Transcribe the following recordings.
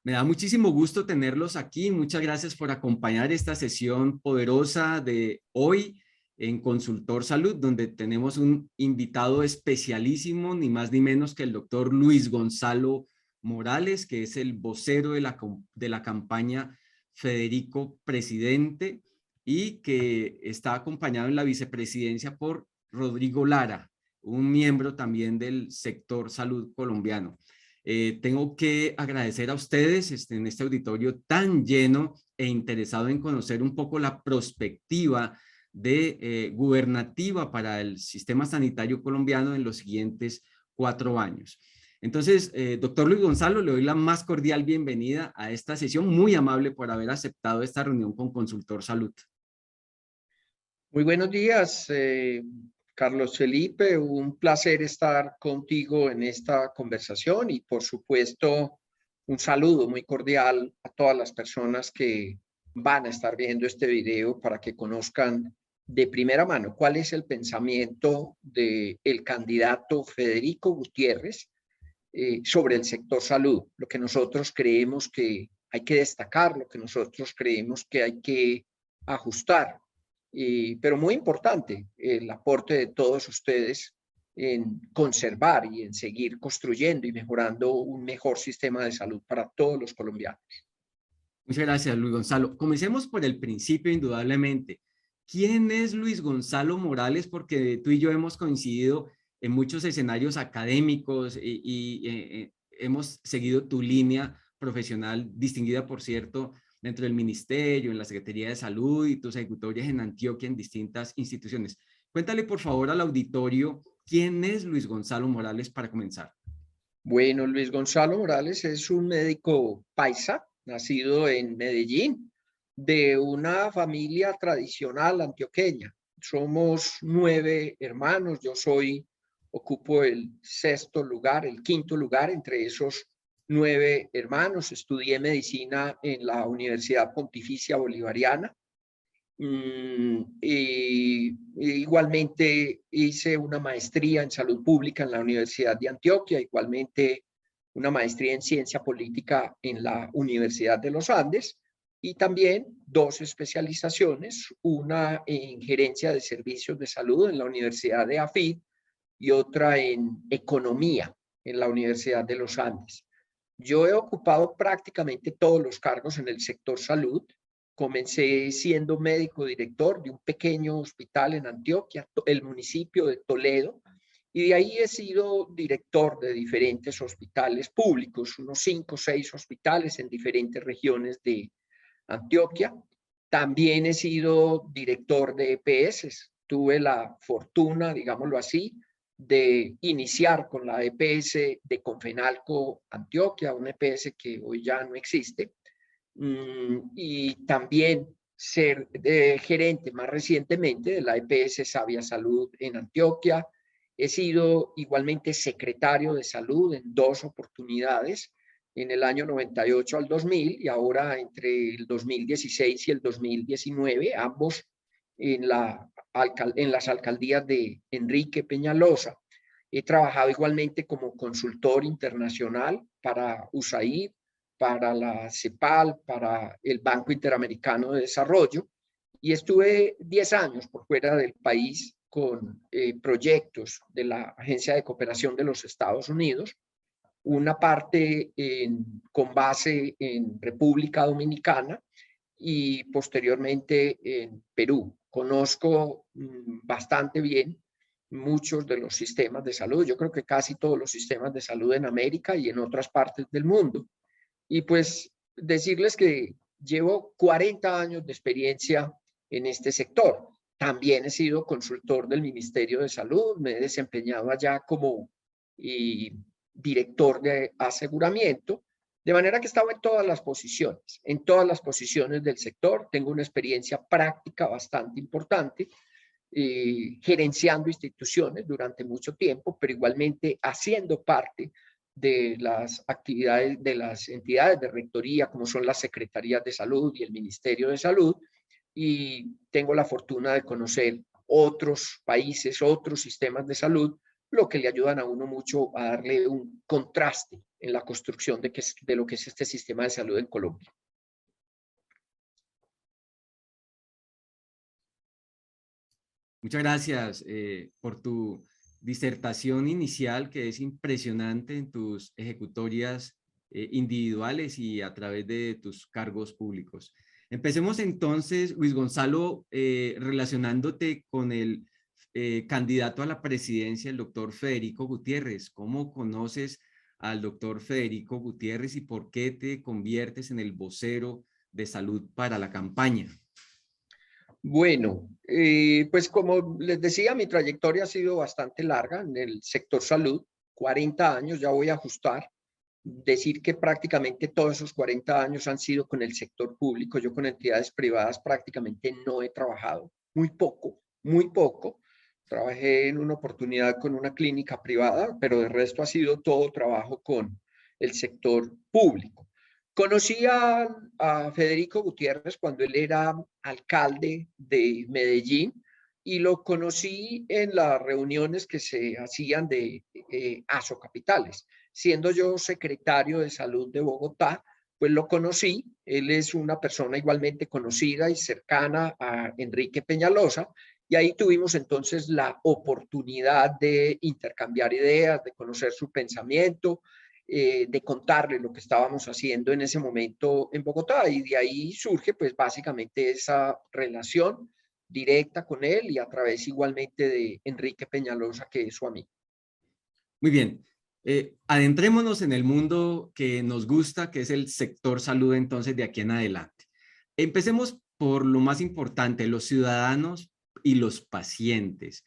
Me da muchísimo gusto tenerlos aquí. Muchas gracias por acompañar esta sesión poderosa de hoy en Consultor Salud, donde tenemos un invitado especialísimo, ni más ni menos que el doctor Luis Gonzalo Morales, que es el vocero de la campaña Federico Presidente y que está acompañado en la vicepresidencia por Rodrigo Lara, un miembro también del sector salud colombiano. Tengo que agradecer a ustedes en este auditorio tan lleno e interesado en conocer un poco la perspectiva gubernativa para el sistema sanitario colombiano en los siguientes 4 años. Entonces, doctor Luis Gonzalo, le doy la más cordial bienvenida a esta sesión, muy amable por haber aceptado esta reunión con Consultor Salud. Muy buenos días, Carlos Felipe. Un placer estar contigo en esta conversación y, por supuesto, un saludo muy cordial a todas las personas que van a estar viendo este video para que conozcan de primera mano cuál es el pensamiento del candidato Federico Gutiérrez sobre el sector salud, lo que nosotros creemos que hay que destacar, lo que nosotros creemos que hay que ajustar. Pero muy importante el aporte de todos ustedes en conservar y en seguir construyendo y mejorando un mejor sistema de salud para todos los colombianos. Muchas gracias, Luis Gonzalo. Comencemos por el principio, indudablemente. ¿Quién es Luis Gonzalo Morales? Porque tú y yo hemos coincidido en muchos escenarios académicos y hemos seguido tu línea profesional, distinguida, por cierto, dentro del ministerio, en la Secretaría de Salud y tus ejecutorias en Antioquia, en distintas instituciones. Cuéntale, por favor, al auditorio, ¿quién es Luis Gonzalo Morales para comenzar? Bueno, Luis Gonzalo Morales es un médico paisa, nacido en Medellín, de una familia tradicional antioqueña. Somos 9 hermanos, ocupo el sexto lugar, el quinto lugar entre esos 9 hermanos. Estudié medicina en la Universidad Pontificia Bolivariana. Igualmente hice una maestría en salud pública en la Universidad de Antioquia, igualmente una maestría en ciencia política en la Universidad de los Andes y también 2 especializaciones, una en gerencia de servicios de salud en la Universidad de AFID y otra en economía en la Universidad de los Andes. Yo he ocupado prácticamente todos los cargos en el sector salud. Comencé siendo médico director de un pequeño hospital en Antioquia, el municipio de Toledo, y de ahí he sido director de diferentes hospitales públicos, unos 5 o 6 hospitales en diferentes regiones de Antioquia. También he sido director de EPS. Tuve la fortuna, digámoslo así, de iniciar con la EPS de Confenalco Antioquia, una EPS que hoy ya no existe. Y también ser gerente más recientemente de la EPS Sabia Salud en Antioquia. He sido igualmente secretario de salud en 2 oportunidades, en el año 98 al 2000 y ahora entre el 2016 y el 2019, ambos en las alcaldías de Enrique Peñalosa. He trabajado igualmente como consultor internacional para USAID, para la CEPAL, para el Banco Interamericano de Desarrollo, y estuve 10 años por fuera del país con proyectos de la Agencia de Cooperación de los Estados Unidos, una parte con base en República Dominicana y posteriormente en Perú. Conozco bastante bien muchos de los sistemas de salud, yo creo que casi todos los sistemas de salud en América y en otras partes del mundo. Y pues decirles que llevo 40 años de experiencia en este sector. También he sido consultor del Ministerio de Salud, me he desempeñado allá como director de aseguramiento, de manera que he estado en todas las posiciones del sector. Tengo una experiencia práctica bastante importante, gerenciando instituciones durante mucho tiempo, pero igualmente haciendo parte de las actividades de las entidades de rectoría, como son las secretarías de salud y el Ministerio de Salud, y tengo la fortuna de conocer otros países, otros sistemas de salud, lo que le ayudan a uno mucho a darle un contraste en la construcción de lo que es este sistema de salud en Colombia. Muchas gracias por tu disertación inicial, que es impresionante en tus ejecutorias individuales y a través de tus cargos públicos. Empecemos entonces, Luis Gonzalo, relacionándote con el candidato a la presidencia, el doctor Federico Gutiérrez. ¿Cómo conoces al doctor Federico Gutiérrez y por qué te conviertes en el vocero de salud para la campaña? Bueno, pues como les decía, mi trayectoria ha sido bastante larga en el sector salud, 40 años, ya voy a ajustar. Decir que prácticamente todos esos 40 años han sido con el sector público. Yo con entidades privadas prácticamente no he trabajado, muy poco, muy poco. Trabajé en una oportunidad con una clínica privada, pero de resto ha sido todo trabajo con el sector público. Conocí a Federico Gutiérrez cuando él era alcalde de Medellín y lo conocí en las reuniones que se hacían de Asocapitales. Siendo yo secretario de Salud de Bogotá, pues lo conocí. Él es una persona igualmente conocida y cercana a Enrique Peñalosa, y ahí tuvimos entonces la oportunidad de intercambiar ideas, de conocer su pensamiento, de contarle lo que estábamos haciendo en ese momento en Bogotá, y de ahí surge pues básicamente esa relación directa con él y a través igualmente de Enrique Peñalosa, que es su amigo. Muy bien. Adentrémonos en el mundo que nos gusta, que es el sector salud, entonces, de aquí en adelante. Empecemos por lo más importante, los ciudadanos y los pacientes.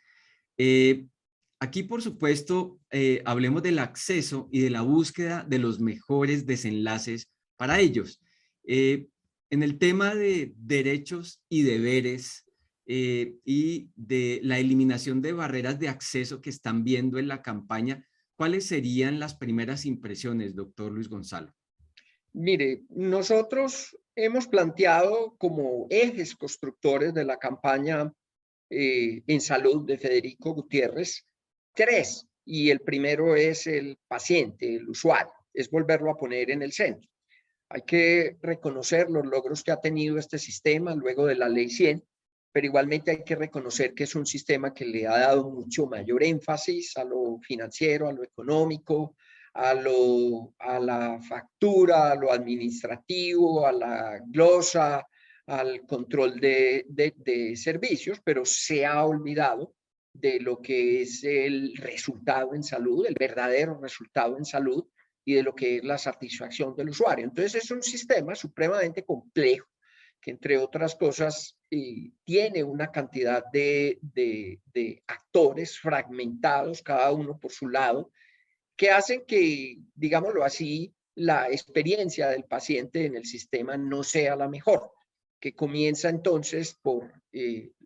Aquí, por supuesto, hablemos del acceso y de la búsqueda de los mejores desenlaces para ellos. En el tema de derechos y deberes y de la eliminación de barreras de acceso que están viendo en la campaña, ¿cuáles serían las primeras impresiones, doctor Luis Gonzalo? Mire, nosotros hemos planteado como ejes constructores de la campaña en salud de Federico Gutiérrez tres, y el primero es el paciente, el usuario, es volverlo a poner en el centro. Hay que reconocer los logros que ha tenido este sistema luego de la Ley 100, pero igualmente hay que reconocer que es un sistema que le ha dado mucho mayor énfasis a lo financiero, a lo económico, a la factura, a lo administrativo, a la glosa, al control de servicios, pero se ha olvidado de lo que es el resultado en salud, el verdadero resultado en salud, y de lo que es la satisfacción del usuario. Entonces es un sistema supremamente complejo que, entre otras cosas, tiene una cantidad de actores fragmentados, cada uno por su lado, que hacen que, digámoslo así, la experiencia del paciente en el sistema no sea la mejor, que comienza entonces por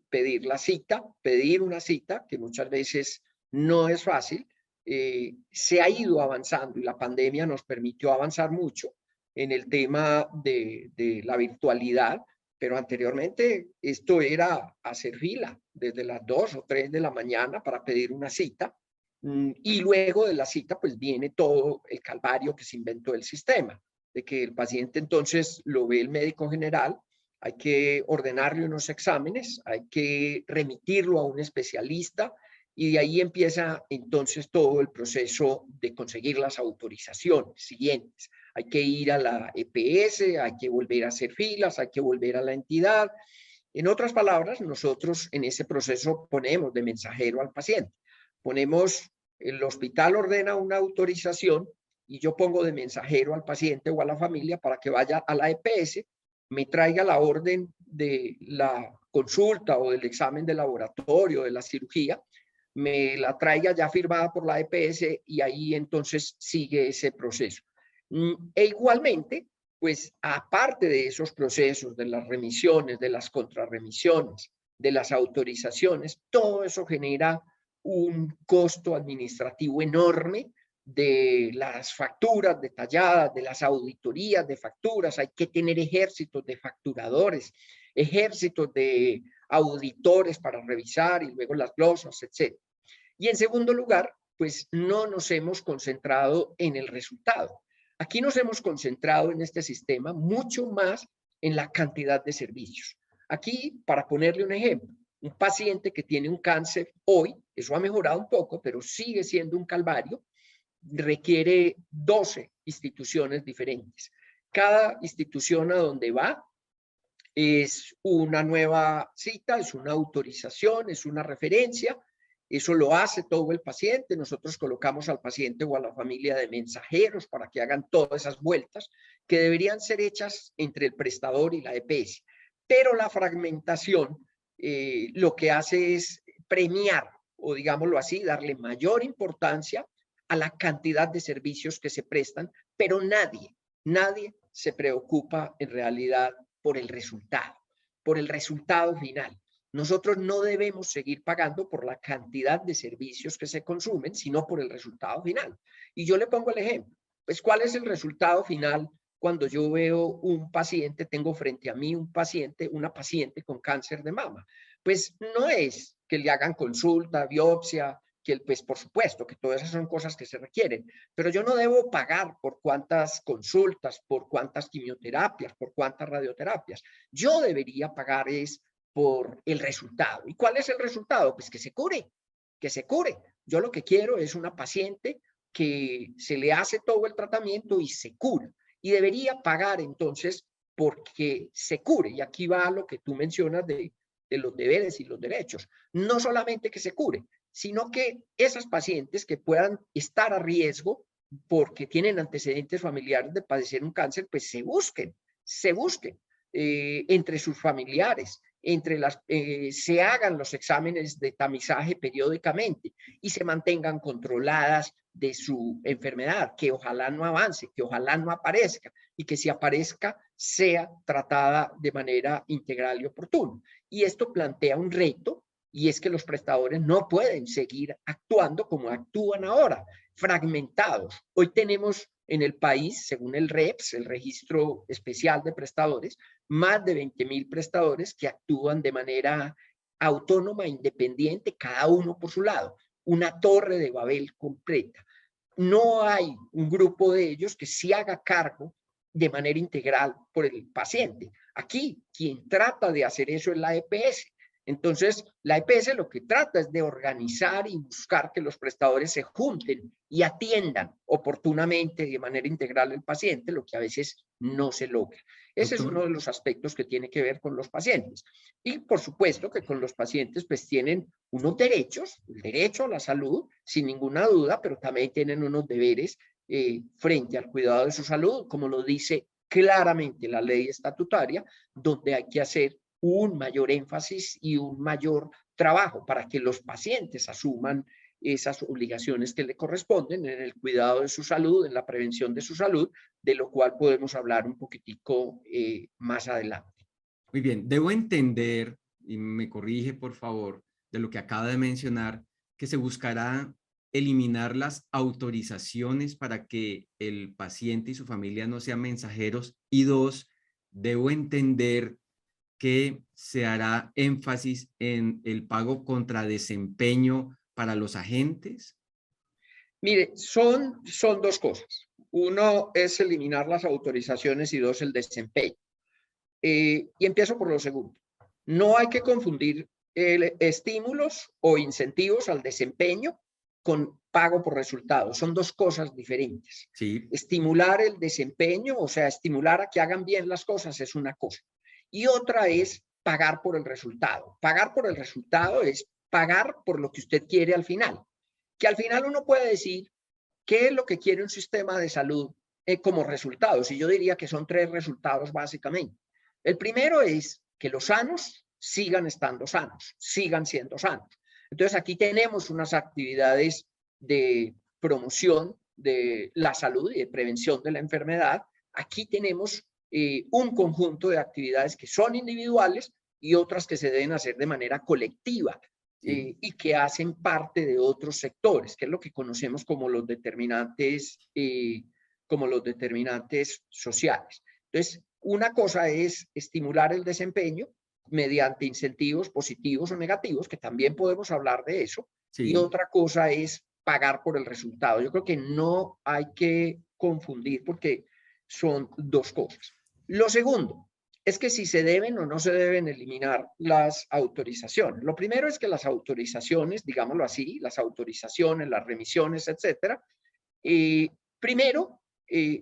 pedir la cita, pedir una cita, que muchas veces no es fácil. Se ha ido avanzando y la pandemia nos permitió avanzar mucho en el tema de la virtualidad, pero anteriormente esto era hacer fila desde las 2 o 3 de la mañana para pedir una cita, y luego de la cita pues viene todo el calvario que se inventó el sistema, de que el paciente entonces lo ve el médico general, hay que ordenarle unos exámenes, hay que remitirlo a un especialista, y de ahí empieza entonces todo el proceso de conseguir las autorizaciones siguientes. Hay que ir a la EPS, hay que volver a hacer filas, hay que volver a la entidad. En otras palabras, nosotros en ese proceso ponemos de mensajero al paciente. Ponemos, el hospital ordena una autorización y yo pongo de mensajero al paciente o a la familia para que vaya a la EPS, me traiga la orden de la consulta o del examen de laboratorio, de la cirugía, me la traiga ya firmada por la EPS, y ahí entonces sigue ese proceso. E igualmente, pues aparte de esos procesos, de las remisiones, de las contrarremisiones, de las autorizaciones, todo eso genera un costo administrativo enorme, de las facturas detalladas, de las auditorías de facturas. Hay que tener ejércitos de facturadores, ejércitos de auditores para revisar, y luego las glosas, etc. Y en segundo lugar, pues no nos hemos concentrado en el resultado. Aquí nos hemos concentrado en este sistema mucho más en la cantidad de servicios. Aquí, para ponerle un ejemplo, un paciente que tiene un cáncer hoy, eso ha mejorado un poco, pero sigue siendo un calvario, requiere 12 instituciones diferentes. Cada institución a donde va es una nueva cita, es una autorización, es una referencia. Eso lo hace todo el paciente. Nosotros colocamos al paciente o a la familia de mensajeros para que hagan todas esas vueltas que deberían ser hechas entre el prestador y la EPS. Pero la fragmentación lo que hace es premiar, o digámoslo así, darle mayor importancia a la cantidad de servicios que se prestan, pero nadie se preocupa en realidad por el resultado final. Nosotros no debemos seguir pagando por la cantidad de servicios que se consumen, sino por el resultado final. Y yo le pongo el ejemplo. Pues, ¿cuál es el resultado final cuando yo veo un paciente, tengo frente a mí un paciente, una paciente con cáncer de mama? Pues no es que le hagan consulta, biopsia, que pues por supuesto que todas esas son cosas que se requieren, pero yo no debo pagar por cuántas consultas, por cuántas quimioterapias, por cuántas radioterapias. Yo debería pagar es por el resultado. ¿Y cuál es el resultado? Pues que se cure, que se cure. Yo lo que quiero es una paciente que se le hace todo el tratamiento y se cura. Y debería pagar entonces porque se cure. Y aquí va lo que tú mencionas de los deberes y los derechos. No solamente que se cure, sino que esas pacientes que puedan estar a riesgo porque tienen antecedentes familiares de padecer un cáncer, pues se busquen entre sus familiares, se hagan los exámenes de tamizaje periódicamente y se mantengan controladas de su enfermedad, que ojalá no avance, que ojalá no aparezca y que si aparezca sea tratada de manera integral y oportuna. Y esto plantea un reto, y es que los prestadores no pueden seguir actuando como actúan ahora, fragmentados. Hoy tenemos en el país, según el REPS, el Registro Especial de Prestadores, más de 20,000 prestadores que actúan de manera autónoma, independiente, cada uno por su lado. Una torre de Babel completa. No hay un grupo de ellos que sí haga cargo de manera integral por el paciente. Aquí, quien trata de hacer eso es la EPS. Entonces, la EPS lo que trata es de organizar y buscar que los prestadores se junten y atiendan oportunamente de manera integral al paciente, lo que a veces no se logra. Ese es uno de los aspectos que tiene que ver con los pacientes. Y por supuesto que con los pacientes pues tienen unos derechos, el derecho a la salud, sin ninguna duda, pero también tienen unos deberes frente al cuidado de su salud, como lo dice claramente la ley estatutaria, donde hay que hacer un mayor énfasis y un mayor trabajo para que los pacientes asuman esas obligaciones que le corresponden en el cuidado de su salud, en la prevención de su salud, de lo cual podemos hablar un poquitico más adelante. Muy bien, debo entender, y me corrige por favor, de lo que acaba de mencionar, que se buscará eliminar las autorizaciones para que el paciente y su familia no sean mensajeros. Y dos, debo entender que se hará énfasis en el pago contra desempeño para los agentes. Mire, son dos cosas. Uno es eliminar las autorizaciones y dos, el desempeño. Y empiezo por lo segundo. No hay que confundir estímulos o incentivos al desempeño con pago por resultados. Son dos cosas diferentes. Sí. Estimular el desempeño, o sea, estimular a que hagan bien las cosas es una cosa. Y otra es pagar por el resultado. Pagar por el resultado es pagar por lo que usted quiere al final. Que al final uno puede decir qué es lo que quiere un sistema de salud como resultados. Y yo diría que son tres resultados básicamente. El primero es que los sanos sigan estando sanos, sigan siendo sanos. Entonces aquí tenemos unas actividades de promoción de la salud y de prevención de la enfermedad. Aquí tenemos un conjunto de actividades que son individuales y otras que se deben hacer de manera colectiva y que hacen parte de otros sectores, que es lo que conocemos como los determinantes sociales. Entonces, una cosa es estimular el desempeño mediante incentivos positivos o negativos, que también podemos hablar de eso, y otra cosa es pagar por el resultado. Yo creo que no hay que confundir porque son dos cosas. Lo segundo es que si se deben o no se deben eliminar las autorizaciones. Lo primero es que las autorizaciones, digámoslo así, las autorizaciones, las remisiones, etcétera, primero,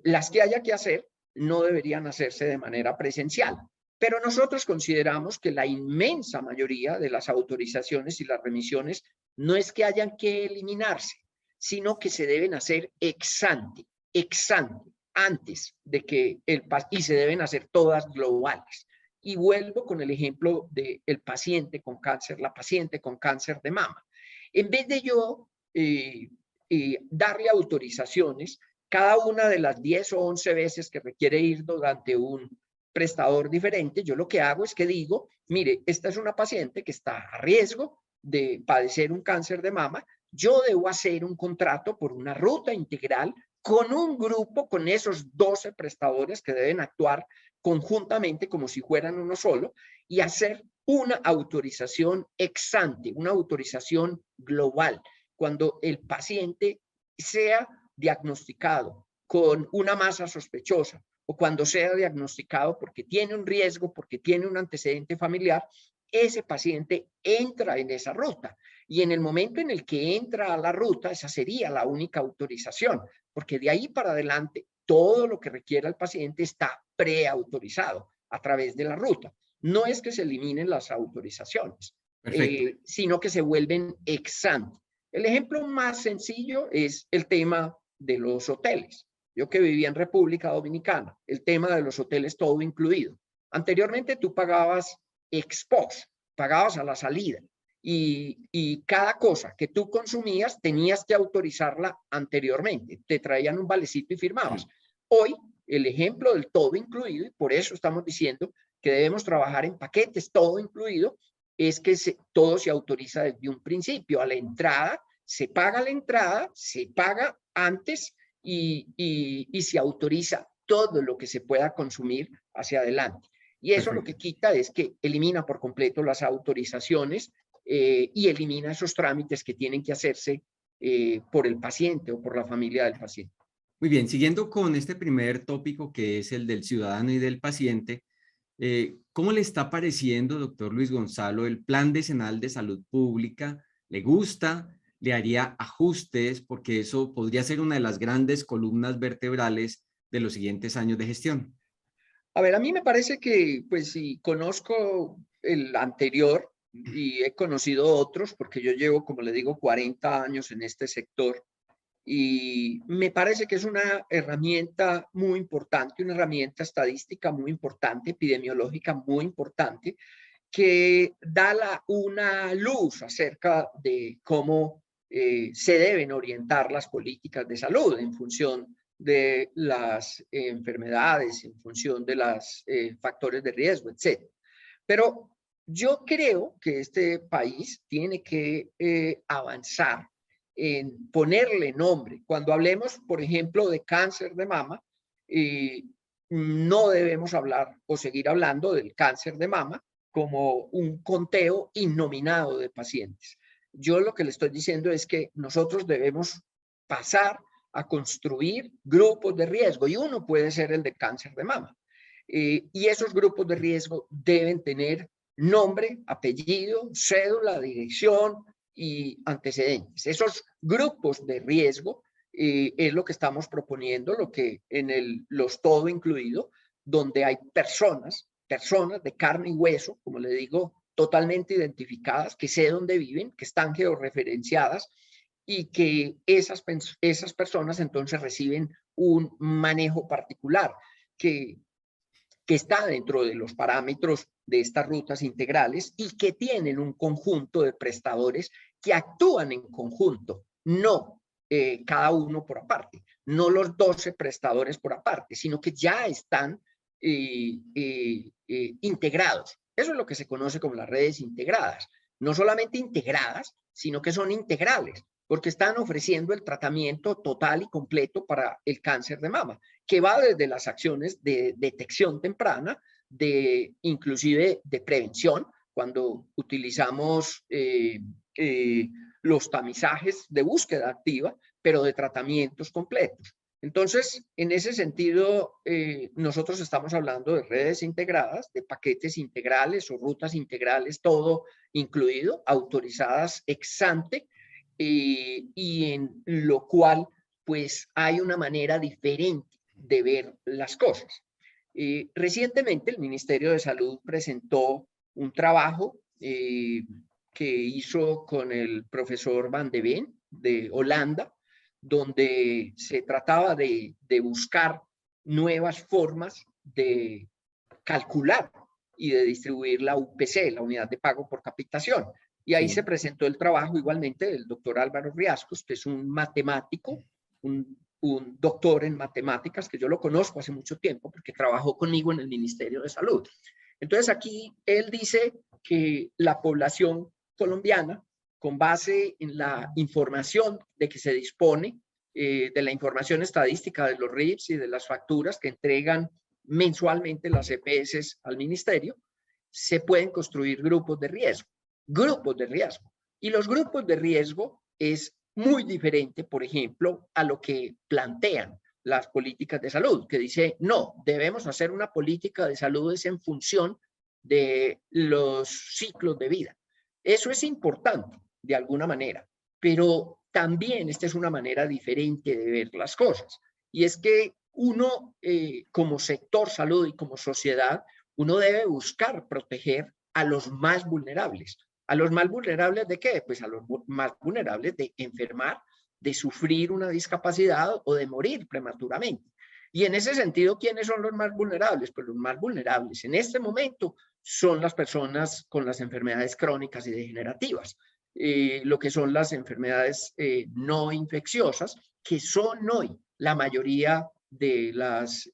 las que haya que hacer no deberían hacerse de manera presencial. Pero nosotros consideramos que la inmensa mayoría de las autorizaciones y las remisiones no es que hayan que eliminarse, sino que se deben hacer ex ante, antes de que y se deben hacer todas globales. Y vuelvo con el ejemplo del paciente con cáncer, la paciente con cáncer de mama. En vez de yo darle autorizaciones, cada una de las 10 o 11 veces que requiere ir durante un prestador diferente, yo lo que hago es que digo, mire, esta es una paciente que está a riesgo de padecer un cáncer de mama, yo debo hacer un contrato por una ruta integral con un grupo, con esos 12 prestadores que deben actuar conjuntamente como si fueran uno solo y hacer una autorización ex ante, una autorización global, cuando el paciente sea diagnosticado con una masa sospechosa o cuando sea diagnosticado porque tiene un riesgo, porque tiene un antecedente familiar, ese paciente entra en esa ruta. Y en el momento en el que entra a la ruta, esa sería la única autorización, porque de ahí para adelante todo lo que requiera el paciente está preautorizado a través de la ruta. No es que se eliminen las autorizaciones, sino que se vuelven ex ante. El ejemplo más sencillo es el tema de los hoteles. Yo que vivía en República Dominicana, el tema de los hoteles todo incluido. Anteriormente tú pagabas ex post, pagabas a la salida y cada cosa que tú consumías tenías que autorizarla anteriormente. Te traían un valecito y firmabas. Hoy, el ejemplo del todo incluido, y por eso estamos diciendo que debemos trabajar en paquetes todo incluido, es que todo se autoriza desde un principio. A la entrada, se paga la entrada, se paga antes y se autoriza todo lo que se pueda consumir hacia adelante. Y eso lo que quita es que elimina por completo las autorizaciones y elimina esos trámites que tienen que hacerse por el paciente o por la familia del paciente. Muy bien, siguiendo con este primer tópico que es el del ciudadano y del paciente, ¿cómo le está pareciendo, doctor Luis Gonzalo, el Plan Decenal de Salud Pública? ¿Le gusta? ¿Le haría ajustes? Porque eso podría ser una de las grandes columnas vertebrales de los siguientes años de gestión. A ver, a mí me parece que, pues, si conozco el anterior y he conocido otros, porque yo llevo, como le digo, 40 años en este sector, y me parece que es una herramienta muy importante, una herramienta estadística muy importante, epidemiológica muy importante, que da una luz acerca de cómo se deben orientar las políticas de salud en función de las enfermedades, en función de los factores de riesgo, etc. Pero yo creo que este país tiene que avanzar en ponerle nombre. Cuando hablemos, por ejemplo, de cáncer de mama, no debemos hablar o seguir hablando del cáncer de mama como un conteo innominado de pacientes. Yo lo que le estoy diciendo es que nosotros debemos pasar a construir grupos de riesgo y uno puede ser el de cáncer de mama. Y esos grupos de riesgo deben tener nombre, apellido, cédula, dirección y antecedentes. Esos grupos de riesgo es lo que estamos proponiendo, lo que en los todo incluido, donde hay personas de carne y hueso, como le digo, totalmente identificadas, que sé dónde viven, que están georreferenciadas y que esas personas entonces reciben un manejo particular que está dentro de los parámetros de estas rutas integrales y que tienen un conjunto de prestadores que actúan en conjunto, no cada uno por aparte, no los 12 prestadores por aparte, sino que ya están integrados. Eso es lo que se conoce como las redes integradas. No solamente integradas, sino que son integrales, porque están ofreciendo el tratamiento total y completo para el cáncer de mama, que va desde las acciones de detección temprana, inclusive de prevención, cuando utilizamos los tamizajes de búsqueda activa, pero de tratamientos completos. Entonces, en ese sentido, nosotros estamos hablando de redes integradas, de paquetes integrales o rutas integrales, todo incluido, autorizadas ex ante, y en lo cual, pues, hay una manera diferente de ver las cosas. Recientemente, el Ministerio de Salud presentó un trabajo que hizo con el profesor Van de Ven de Holanda, donde se trataba de buscar nuevas formas de calcular y de distribuir la UPC, la unidad de pago por capitación. Y ahí se Sí. presentó el trabajo igualmente del doctor Álvaro Riascos, que es un matemático, un doctor en matemáticas, que yo lo conozco hace mucho tiempo porque trabajó conmigo en el Ministerio de Salud. Entonces aquí él dice que la población colombiana, con base en la información de que se dispone, de la información estadística de los RIPS y de las facturas que entregan mensualmente las EPS al ministerio, se pueden construir grupos de riesgo. Grupos de riesgo. Y los grupos de riesgo es muy diferente, por ejemplo, a lo que plantean las políticas de salud, que dice, no, debemos hacer una política de salud es en función de los ciclos de vida. Eso es importante, de alguna manera, pero también esta es una manera diferente de ver las cosas. Y es que uno, como sector salud y como sociedad, uno debe buscar proteger a los más vulnerables. ¿A los más vulnerables de qué? Pues a los más vulnerables de enfermar, de sufrir una discapacidad o de morir prematuramente. Y en ese sentido, ¿quiénes son los más vulnerables? Pues los más vulnerables en este momento son las personas con las enfermedades crónicas y degenerativas, lo que son las enfermedades no infecciosas, que son hoy la mayoría de las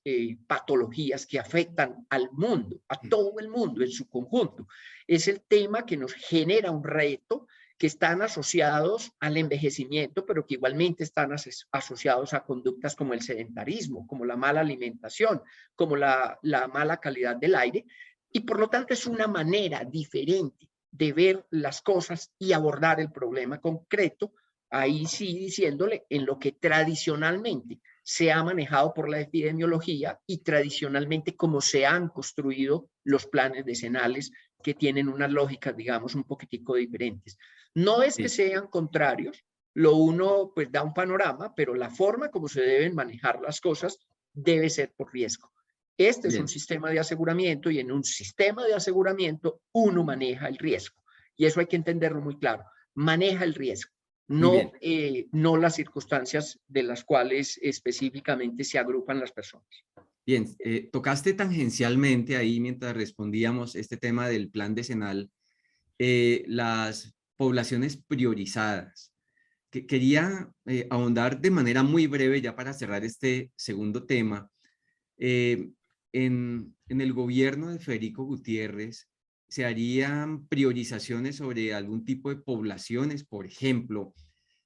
patologías que afectan al mundo, a todo el mundo en su conjunto. Es el tema que nos genera un reto, que están asociados al envejecimiento, pero que igualmente están asociados a conductas como el sedentarismo, como la mala alimentación, como la mala calidad del aire, y por lo tanto es una manera diferente de ver las cosas y abordar el problema concreto, ahí sí diciéndole en lo que tradicionalmente se ha manejado por la epidemiología y tradicionalmente como se han construido los planes decenales que tienen unas lógicas, digamos, un poquitico diferentes. No es que Sí. sean contrarios, lo uno pues da un panorama, pero la forma como se deben manejar las cosas debe ser por riesgo. Este es un Bien, sistema de aseguramiento y en un sistema de aseguramiento uno maneja el riesgo. Y eso hay que entenderlo muy claro. Maneja el riesgo, muy no, bien. no las circunstancias de las cuales específicamente se agrupan las personas. Bien, tocaste tangencialmente ahí mientras respondíamos este tema del plan decenal, las poblaciones priorizadas. Que quería ahondar de manera muy breve ya para cerrar este segundo tema. Eh, en el gobierno de Federico Gutiérrez se harían priorizaciones sobre algún tipo de poblaciones, por ejemplo,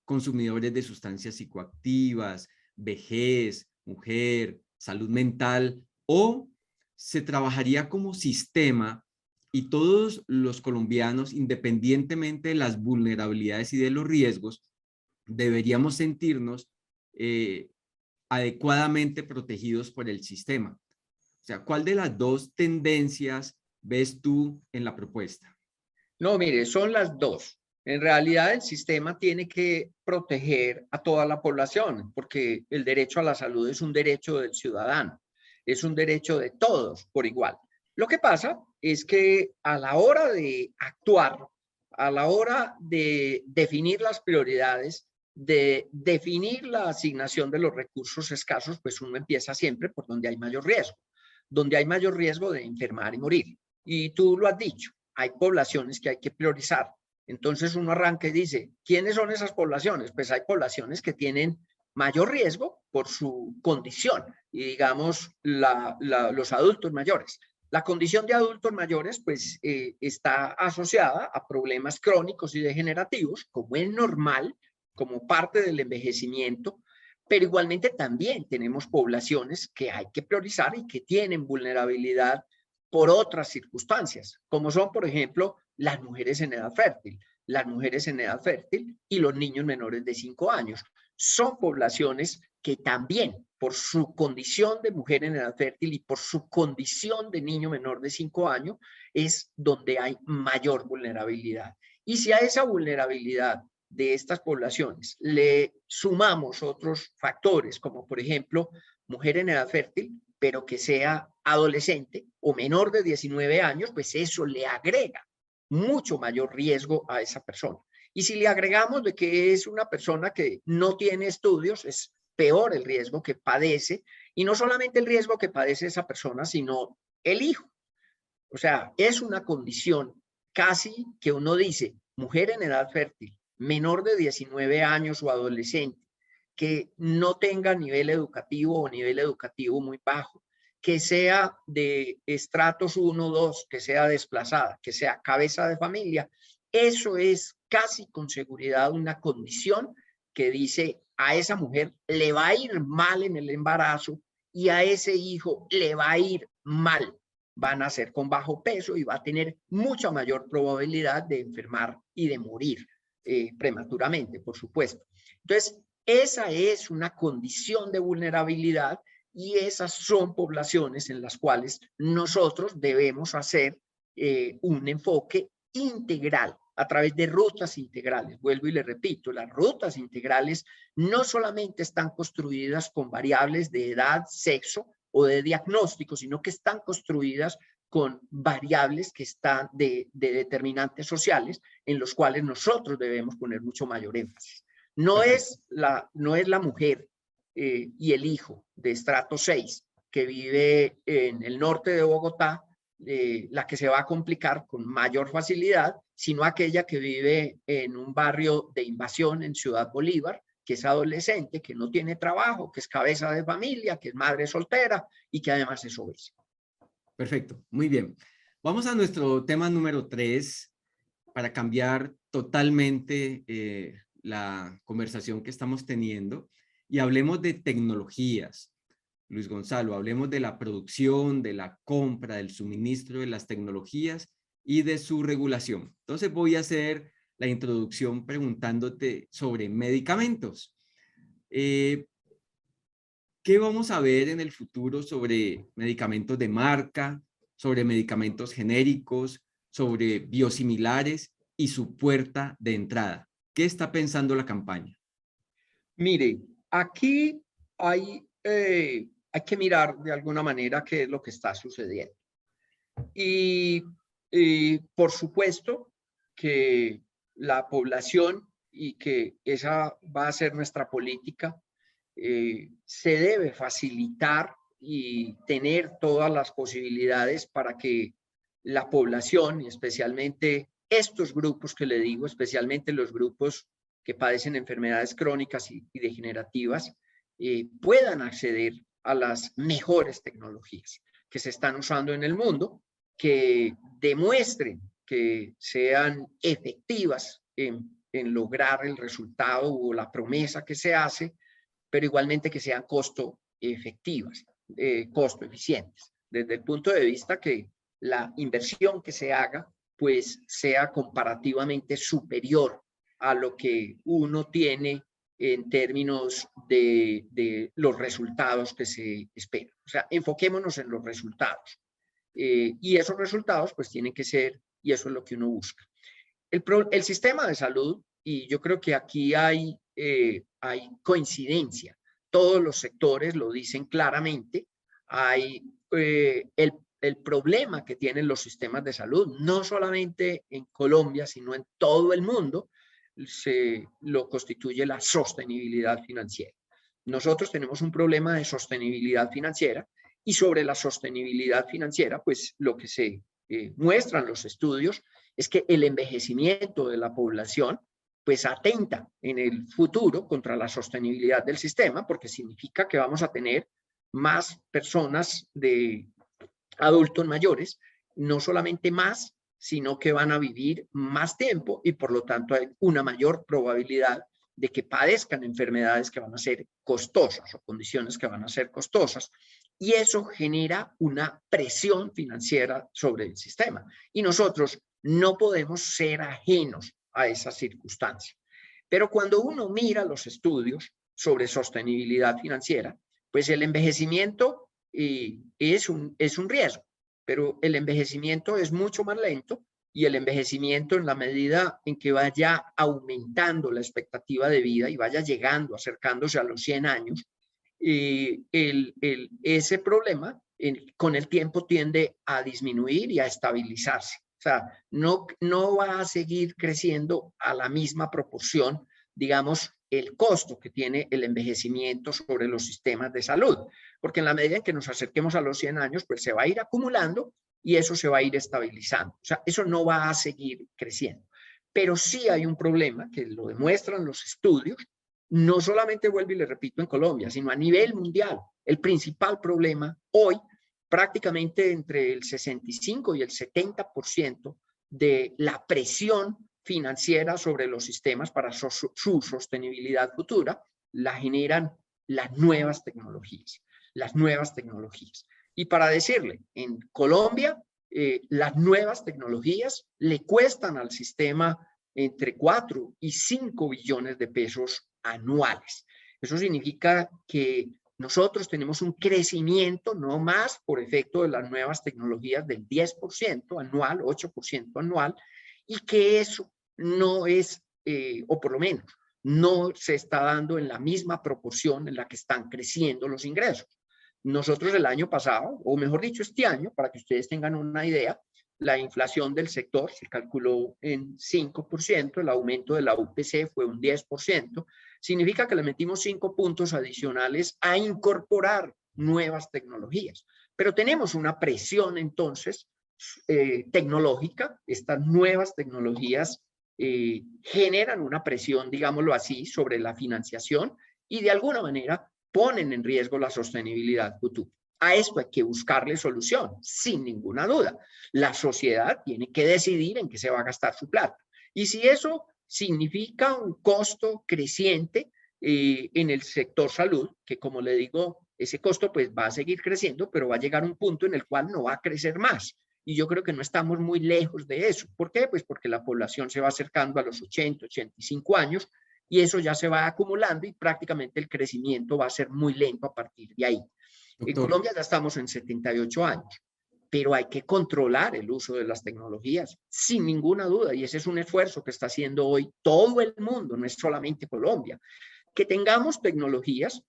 consumidores de sustancias psicoactivas, vejez, mujer, salud mental, o se trabajaría como sistema y todos los colombianos, independientemente de las vulnerabilidades y de los riesgos, deberíamos sentirnos adecuadamente protegidos por el sistema. O sea, ¿cuál de las dos tendencias ves tú en la propuesta? No, mire, son las dos. En realidad el sistema tiene que proteger a toda la población porque el derecho a la salud es un derecho del ciudadano, es un derecho de todos por igual. Lo que pasa es que a la hora de actuar, a la hora de definir las prioridades, de definir la asignación de los recursos escasos, pues uno empieza siempre por donde hay mayor riesgo, donde hay mayor riesgo de enfermar y morir. Y tú lo has dicho, hay poblaciones que hay que priorizar. Entonces uno arranca y dice, ¿quiénes son esas poblaciones? Pues hay poblaciones que tienen mayor riesgo por su condición y digamos los adultos mayores. La condición de adultos mayores pues está asociada a problemas crónicos y degenerativos, como es normal, como parte del envejecimiento, pero igualmente también tenemos poblaciones que hay que priorizar y que tienen vulnerabilidad por otras circunstancias, como son, por ejemplo, las mujeres en edad fértil, las mujeres en edad fértil y los niños menores de 5 años. Son poblaciones que también, por su condición de mujer en edad fértil y por su condición de niño menor de 5 años, es donde hay mayor vulnerabilidad. Y si a esa vulnerabilidad de estas poblaciones le sumamos otros factores, como por ejemplo, mujer en edad fértil, pero que sea adolescente o menor de 19 años, pues eso le agrega mucho mayor riesgo a esa persona. Y si le agregamos de que es una persona que no tiene estudios, es peor el riesgo que padece, y no solamente el riesgo que padece esa persona, sino el hijo. O sea, es una condición casi que uno dice, mujer en edad fértil, menor de 19 años o adolescente, que no tenga nivel educativo o nivel educativo muy bajo, que sea de estratos 1 o 2, que sea desplazada, que sea cabeza de familia, eso es casi con seguridad una condición que dice a esa mujer le va a ir mal en el embarazo y a ese hijo le va a ir mal. Va a nacer con bajo peso y va a tener mucha mayor probabilidad de enfermar y de morir prematuramente, por supuesto. Entonces, esa es una condición de vulnerabilidad y esas son poblaciones en las cuales nosotros debemos hacer un enfoque integral a través de rutas integrales. Vuelvo y le repito, las rutas integrales no solamente están construidas con variables de edad, sexo o de diagnóstico, sino que están construidas con variables que están de determinantes sociales en los cuales nosotros debemos poner mucho mayor énfasis. No es la mujer y el hijo de estrato 6 que vive en el norte de Bogotá la que se va a complicar con mayor facilidad, sino aquella que vive en un barrio de invasión en Ciudad Bolívar, que es adolescente, que no tiene trabajo, que es cabeza de familia, que es madre soltera y que además es obesa. Perfecto, muy bien. Vamos a nuestro tema número 3 para cambiar totalmente la conversación que estamos teniendo y hablemos de tecnologías. Luis Gonzalo, hablemos de la producción, de la compra, del suministro de las tecnologías y de su regulación. Entonces voy a hacer la introducción preguntándote sobre medicamentos. ¿Qué vamos a ver en el futuro sobre medicamentos de marca, sobre medicamentos genéricos, sobre biosimilares y su puerta de entrada? ¿Qué está pensando la campaña? Mire, aquí hay que mirar de alguna manera qué es lo que está sucediendo. Y por supuesto que la población y que esa va a ser nuestra política, se debe facilitar y tener todas las posibilidades para que la población, y especialmente estos grupos que le digo, especialmente los grupos que padecen enfermedades crónicas y degenerativas, puedan acceder a las mejores tecnologías que se están usando en el mundo, que demuestren que sean efectivas en lograr el resultado o la promesa que se hace, pero igualmente que sean costo efectivas, costo eficientes, desde el punto de vista que la inversión que se haga pues sea comparativamente superior a lo que uno tiene en términos de los resultados que se esperan. O sea, enfoquémonos en los resultados. Y esos resultados pues tienen que ser, y eso es lo que uno busca. El sistema de salud, y yo creo que aquí hay coincidencia, todos los sectores lo dicen claramente, hay el problema que tienen los sistemas de salud, no solamente en Colombia, sino en todo el mundo, lo constituye la sostenibilidad financiera. Nosotros tenemos un problema de sostenibilidad financiera y sobre la sostenibilidad financiera, pues lo que se muestran los estudios es que el envejecimiento de la población pues atenta en el futuro contra la sostenibilidad del sistema, porque significa que vamos a tener más personas de adultos mayores, no solamente más, sino que van a vivir más tiempo y por lo tanto hay una mayor probabilidad de que padezcan enfermedades que van a ser costosas o condiciones que van a ser costosas. Y eso genera una presión financiera sobre el sistema. Y nosotros no podemos ser ajenos a esa circunstancia. Pero cuando uno mira los estudios sobre sostenibilidad financiera, pues el envejecimiento es un riesgo, pero el envejecimiento es mucho más lento y el envejecimiento, en la medida en que vaya aumentando la expectativa de vida y vaya llegando, acercándose a los 100 años, ese problema con el tiempo tiende a disminuir y a estabilizarse. O sea, no va a seguir creciendo a la misma proporción, digamos, el costo que tiene el envejecimiento sobre los sistemas de salud, porque en la medida en que nos acerquemos a los 100 años, pues se va a ir acumulando y eso se va a ir estabilizando. O sea, eso no va a seguir creciendo. Pero sí hay un problema que lo demuestran los estudios, no solamente, vuelvo y le repito, en Colombia, sino a nivel mundial. El principal problema hoy, prácticamente entre el 65 y el 70% de la presión financiera sobre los sistemas para su sostenibilidad futura, la generan las nuevas tecnologías. Las nuevas tecnologías. Y para decirle, en Colombia, las nuevas tecnologías le cuestan al sistema entre 4 y 5 billones de pesos anuales. Eso significa que nosotros tenemos un crecimiento, no más por efecto de las nuevas tecnologías, del 10% anual, 8% anual, y que eso no es, o por lo menos, no se está dando en la misma proporción en la que están creciendo los ingresos. Nosotros el año pasado, o mejor dicho este año, para que ustedes tengan una idea, la inflación del sector se calculó en 5%, el aumento de la UPC fue un 10%, significa que le metimos 5 puntos adicionales a incorporar nuevas tecnologías. Pero tenemos una presión entonces tecnológica, estas nuevas tecnologías generan una presión, digámoslo así, sobre la financiación y de alguna manera ponen en riesgo la sostenibilidad futura. A esto hay que buscarle solución, sin ninguna duda. La sociedad tiene que decidir en qué se va a gastar su plata. Y si eso significa un costo creciente en el sector salud, que como le digo, ese costo pues va a seguir creciendo, pero va a llegar a un punto en el cual no va a crecer más. Y yo creo que no estamos muy lejos de eso. ¿Por qué? Pues porque la población se va acercando a los 80, 85 años y eso ya se va acumulando y prácticamente el crecimiento va a ser muy lento a partir de ahí. En Colombia ya estamos en 78 años, pero hay que controlar el uso de las tecnologías, sin ninguna duda, y ese es un esfuerzo que está haciendo hoy todo el mundo, no es solamente Colombia. Que tengamos tecnologías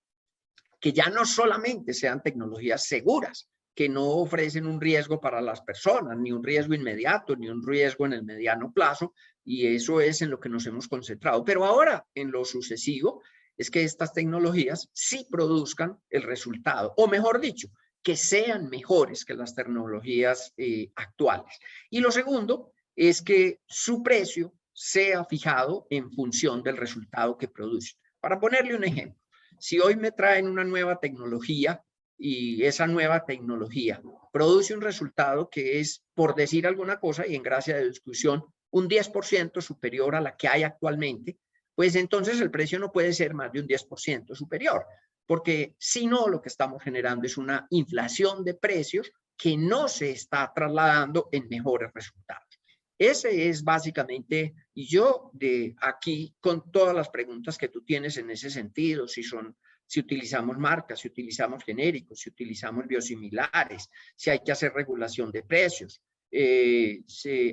que ya no solamente sean tecnologías seguras, que no ofrecen un riesgo para las personas, ni un riesgo inmediato, ni un riesgo en el mediano plazo, y eso es en lo que nos hemos concentrado. Pero ahora, en lo sucesivo, es que estas tecnologías sí produzcan el resultado, o mejor dicho, que sean mejores que las tecnologías actuales. Y lo segundo es que su precio sea fijado en función del resultado que produce. Para ponerle un ejemplo, si hoy me traen una nueva tecnología y esa nueva tecnología produce un resultado que es, por decir alguna cosa, y en gracia de discusión, un 10% superior a la que hay actualmente, pues entonces el precio no puede ser más de un 10% superior, porque si no, lo que estamos generando es una inflación de precios que no se está trasladando en mejores resultados. Ese es básicamente, y yo de aquí con todas las preguntas que tú tienes en ese sentido, si utilizamos marcas, si utilizamos genéricos, si utilizamos biosimilares, si hay que hacer regulación de precios.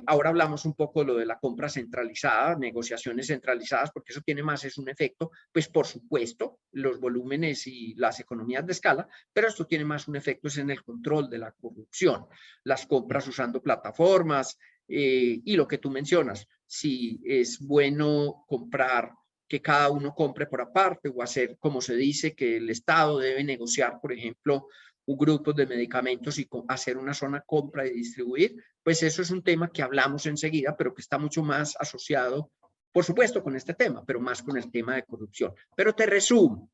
Ahora hablamos un poco de lo de la compra centralizada, negociaciones centralizadas, porque eso tiene más, es un efecto, pues por supuesto, los volúmenes y las economías de escala, pero esto tiene más un efecto es en el control de la corrupción, las compras usando plataformas y lo que tú mencionas, si es bueno comprar, que cada uno compre por aparte o hacer, como se dice, que el Estado debe negociar, por ejemplo, un grupo de medicamentos y hacer una zona compra y distribuir, pues eso es un tema que hablamos enseguida, pero que está mucho más asociado, por supuesto, con este tema, pero más con el tema de corrupción. Pero te resumo,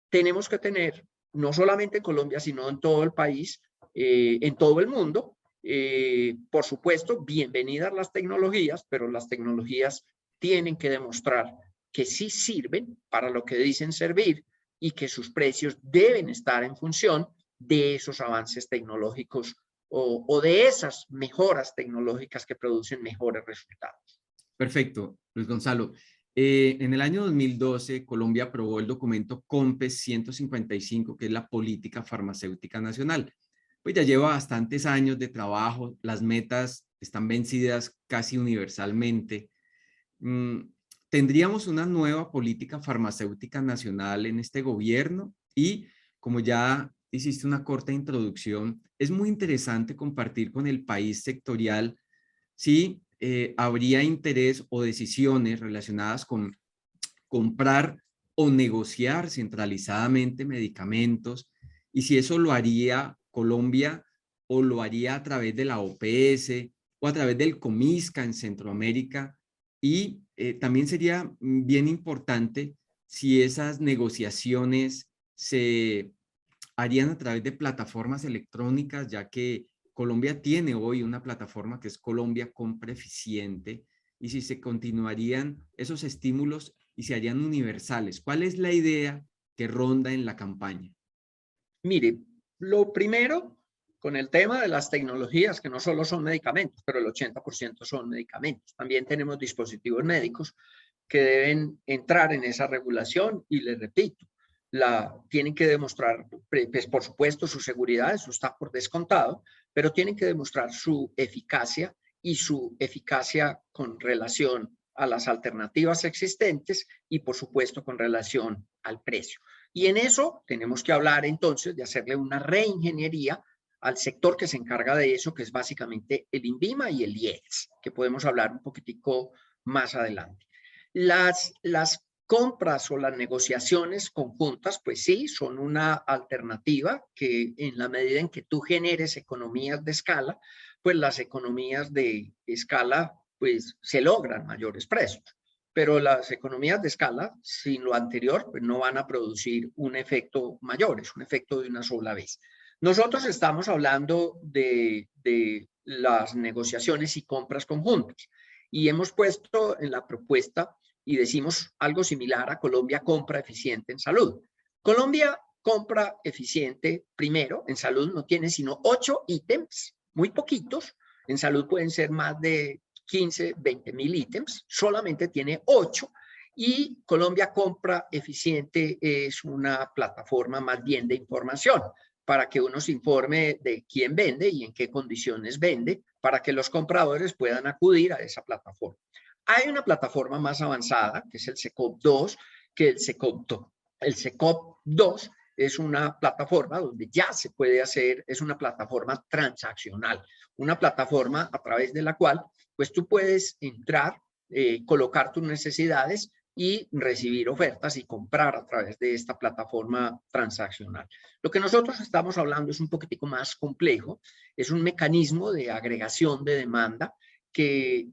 tenemos que tener, no solamente en Colombia, sino en todo el país, en todo el mundo, por supuesto, bienvenidas las tecnologías, pero las tecnologías tienen que demostrar que sí sirven para lo que dicen servir y que sus precios deben estar en función de esos avances tecnológicos o de esas mejoras tecnológicas que producen mejores resultados. Perfecto, Luis Gonzalo. En el año 2012, Colombia aprobó el documento COMPES 155, que es la Política Farmacéutica Nacional. Pues ya lleva bastantes años de trabajo, las metas están vencidas casi universalmente. Mm, ¿Tendríamos una nueva política farmacéutica nacional en este gobierno? Y como ya hiciste una corta introducción, es muy interesante compartir con el país sectorial si habría interés o decisiones relacionadas con comprar o negociar centralizadamente medicamentos y si eso lo haría Colombia o lo haría a través de la OPS o a través del Comisca en Centroamérica. Y también sería bien importante si esas negociaciones se harían a través de plataformas electrónicas, ya que Colombia tiene hoy una plataforma que es Colombia Compra Eficiente, y si se continuarían esos estímulos y se harían universales. ¿Cuál es la idea que ronda en la campaña? Mire, lo primero con el tema de las tecnologías, que no solo son medicamentos, pero el 80% son medicamentos. También tenemos dispositivos médicos que deben entrar en esa regulación y les repito, tienen que demostrar, pues por supuesto, su seguridad, eso está por descontado, pero tienen que demostrar su eficacia y su eficacia con relación a las alternativas existentes y por supuesto con relación al precio. Y en eso tenemos que hablar entonces de hacerle una reingeniería al sector que se encarga de eso, que es básicamente el INVIMA y el IES, que podemos hablar un poquitico más adelante. Las compras o las negociaciones conjuntas, pues sí, son una alternativa que en la medida en que tú generes economías de escala, pues las economías de escala, pues se logran mayores precios. Pero las economías de escala, sin lo anterior, pues no van a producir un efecto mayor, es un efecto de una sola vez. Nosotros estamos hablando de las negociaciones y compras conjuntas y hemos puesto en la propuesta y decimos algo similar a Colombia Compra Eficiente en salud. Colombia Compra Eficiente, primero, en salud no tiene sino 8 ítems, muy poquitos. En salud pueden ser más de 15, 20 mil ítems, solamente tiene 8. Y Colombia Compra Eficiente es una plataforma más bien de información para que uno se informe de quién vende y en qué condiciones vende, para que los compradores puedan acudir a esa plataforma. Hay una plataforma más avanzada, que es el SECOP 2, que el SECOP 2 es una plataforma donde ya se puede hacer, es una plataforma transaccional, una plataforma a través de la cual pues tú puedes entrar, colocar tus necesidades y recibir ofertas y comprar a través de esta plataforma transaccional. Lo que nosotros estamos hablando es un poquitico más complejo, es un mecanismo de agregación de demanda que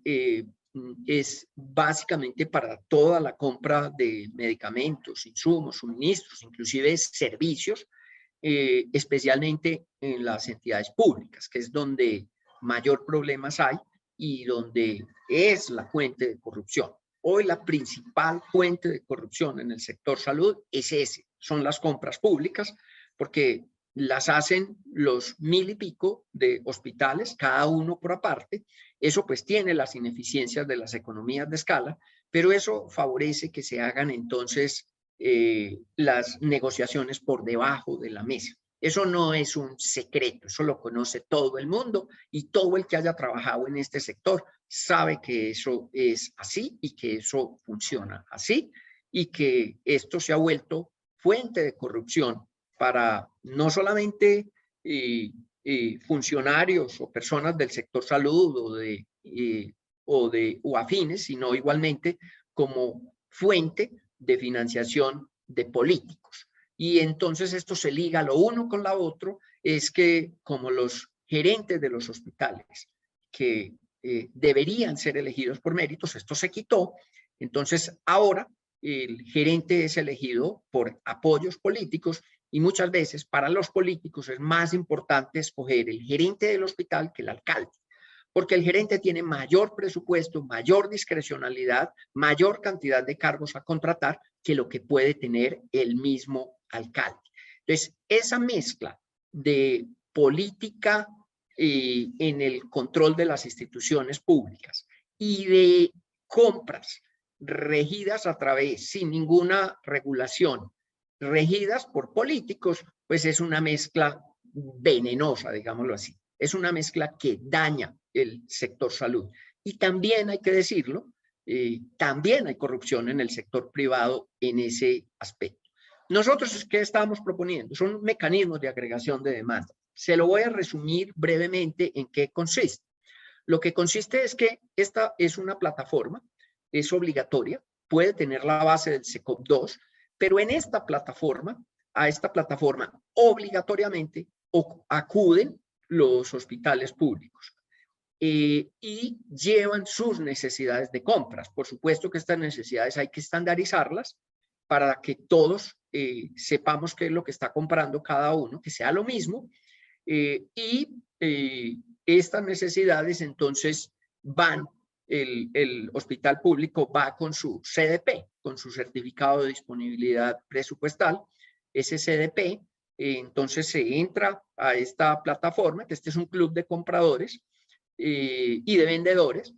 es básicamente para toda la compra de medicamentos, insumos, suministros, inclusive servicios, especialmente en las entidades públicas, que es donde mayor problemas hay y donde es la fuente de corrupción. Hoy la principal fuente de corrupción en el sector salud es son las compras públicas, porque las hacen los 1000 y pico de hospitales, cada uno por aparte. Eso pues tiene las ineficiencias de las economías de escala, pero eso favorece que se hagan entonces las negociaciones por debajo de la mesa. Eso no es un secreto, eso lo conoce todo el mundo y todo el que haya trabajado en este sector sabe que eso es así y que eso funciona así y que esto se ha vuelto fuente de corrupción para no solamente funcionarios o personas del sector salud o afines, sino igualmente como fuente de financiación de políticos. Y entonces esto se liga lo uno con lo otro, es que como los gerentes de los hospitales que deberían ser elegidos por méritos, esto se quitó, entonces ahora el gerente es elegido por apoyos políticos y muchas veces para los políticos es más importante escoger el gerente del hospital que el alcalde, porque el gerente tiene mayor presupuesto, mayor discrecionalidad, mayor cantidad de cargos a contratar que lo que puede tener el mismo alcalde. Entonces, esa mezcla de política en el control de las instituciones públicas y de compras regidas a través, sin ninguna regulación, regidas por políticos, pues es una mezcla venenosa, digámoslo así. Es una mezcla que daña el sector salud. Y también hay que decirlo, también hay corrupción en el sector privado en ese aspecto. Nosotros, ¿qué estamos proponiendo? Son mecanismos de agregación de demanda. Se lo voy a resumir brevemente en qué consiste. Lo que consiste es que esta es una plataforma, es obligatoria, puede tener la base del SECOP 2, pero en esta plataforma, a esta plataforma obligatoriamente acuden los hospitales públicos y llevan sus necesidades de compras. Por supuesto que estas necesidades hay que estandarizarlas para que todos sepamos qué es lo que está comprando cada uno, que sea lo mismo, estas necesidades entonces van, el hospital público va con su CDP, con su certificado de disponibilidad presupuestal, ese CDP, entonces se entra a esta plataforma, que este es un club de compradores y de vendedores,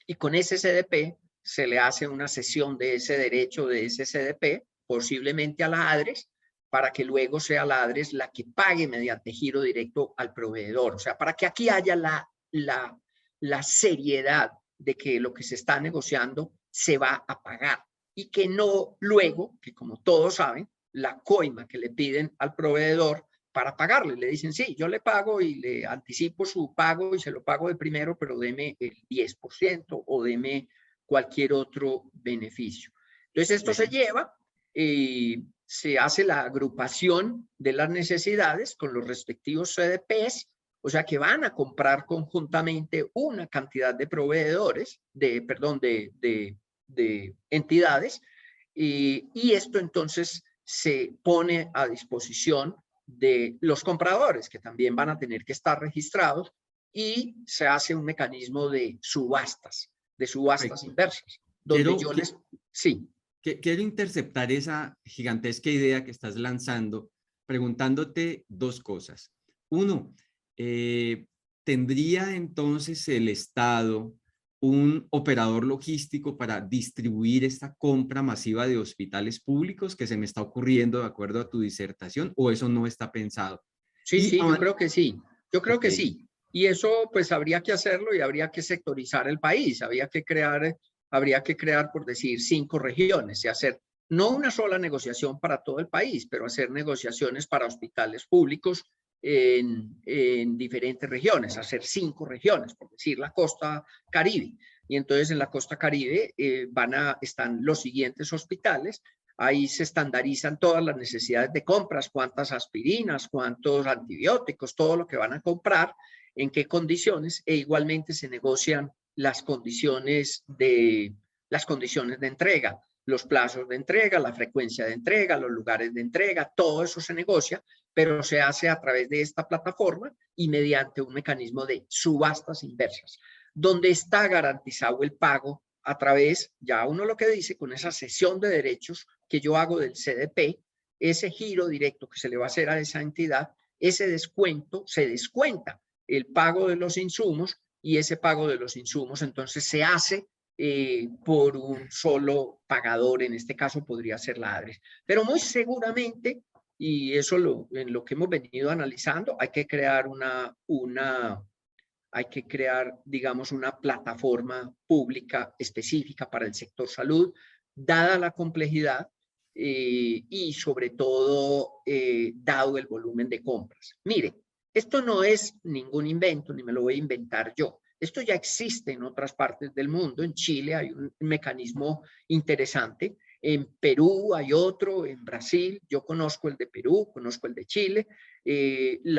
y con ese CDP se le hace una cesión de ese derecho de ese CDP, posiblemente a la ADRES, para que luego sea la ADRES la que pague mediante giro directo al proveedor. O sea, para que aquí haya la seriedad de que lo que se está negociando se va a pagar y que no luego, que como todos saben, la coima que le piden al proveedor para pagarle, le dicen, sí, yo le pago y le anticipo su pago y se lo pago de primero, pero deme el 10% o deme cualquier otro beneficio. Entonces esto se lleva, se hace la agrupación de las necesidades con los respectivos CDPs, o sea que van a comprar conjuntamente una cantidad de proveedores, de entidades, y esto entonces se pone a disposición de los compradores, que también van a tener que estar registrados, y se hace un mecanismo de subastas inversas, donde yo les... Sí. Quiero interceptar esa gigantesca idea que estás lanzando, preguntándote dos cosas. Uno, ¿tendría entonces el Estado un operador logístico para distribuir esta compra masiva de hospitales públicos que se me está ocurriendo de acuerdo a tu disertación, o eso no está pensado? Sí, sí, yo creo que sí. Yo creo que Okay. sí. Y eso pues habría que hacerlo y habría que sectorizar el país. Habría que crear, por decir, 5 regiones y hacer no una sola negociación para todo el país, pero hacer negociaciones para hospitales públicos en diferentes regiones, hacer 5 regiones, por decir, la costa Caribe. Y entonces en la costa Caribe están los siguientes hospitales. Ahí se estandarizan todas las necesidades de compras, cuántas aspirinas, cuántos antibióticos, todo lo que van a comprar, en qué condiciones, e igualmente se negocian las condiciones de entrega, los plazos de entrega, la frecuencia de entrega, los lugares de entrega, todo eso se negocia, pero se hace a través de esta plataforma y mediante un mecanismo de subastas inversas, donde está garantizado el pago a través, ya uno lo que dice, con esa cesión de derechos que yo hago del CDP, ese giro directo que se le va a hacer a esa entidad, ese descuento, se descuenta el pago de los insumos y ese pago de los insumos entonces se hace por un solo pagador, en este caso podría ser la ADRES. Pero muy seguramente, y eso en lo que hemos venido analizando, hay que crear digamos, una plataforma pública específica para el sector salud, dada la complejidad y sobre todo dado el volumen de compras. Mire, esto no es ningún invento, ni me lo voy a inventar yo. Esto ya existe en otras partes del mundo. En Chile hay un mecanismo interesante. En Perú hay otro, en Brasil. Yo conozco el de Perú, conozco el de Chile. El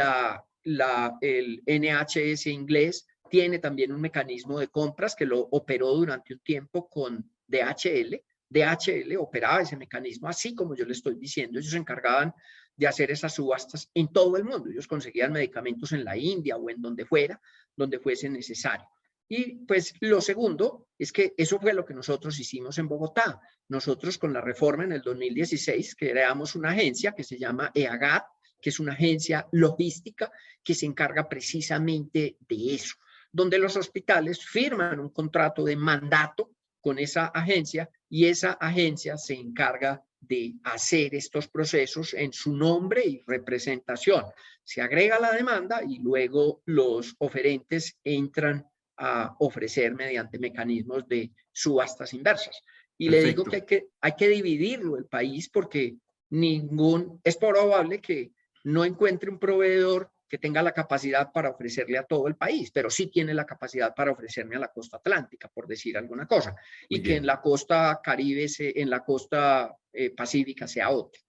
NHS inglés tiene también un mecanismo de compras que lo operó durante un tiempo con DHL. DHL operaba ese mecanismo, así como yo le estoy diciendo. Ellos se encargaban de hacer esas subastas en todo el mundo. Ellos conseguían medicamentos en la India o en donde fuera, donde fuese necesario. Y pues lo segundo es que eso fue lo que nosotros hicimos en Bogotá. Nosotros con la reforma en el 2016 creamos una agencia que se llama EAGAT, que es una agencia logística que se encarga precisamente de eso, donde los hospitales firman un contrato de mandato con esa agencia y esa agencia se encarga de hacer estos procesos en su nombre y representación. Se agrega la demanda y luego los oferentes entran a ofrecer mediante mecanismos de subastas inversas. Y le digo Perfecto. que hay que dividirlo el país porque es probable que no encuentre un proveedor que tenga la capacidad para ofrecerle a todo el país, pero sí tiene la capacidad para ofrecerme a la costa atlántica, por decir alguna cosa, Muy y que en bien. la costa Caribe, en la costa Pacífica sea otro.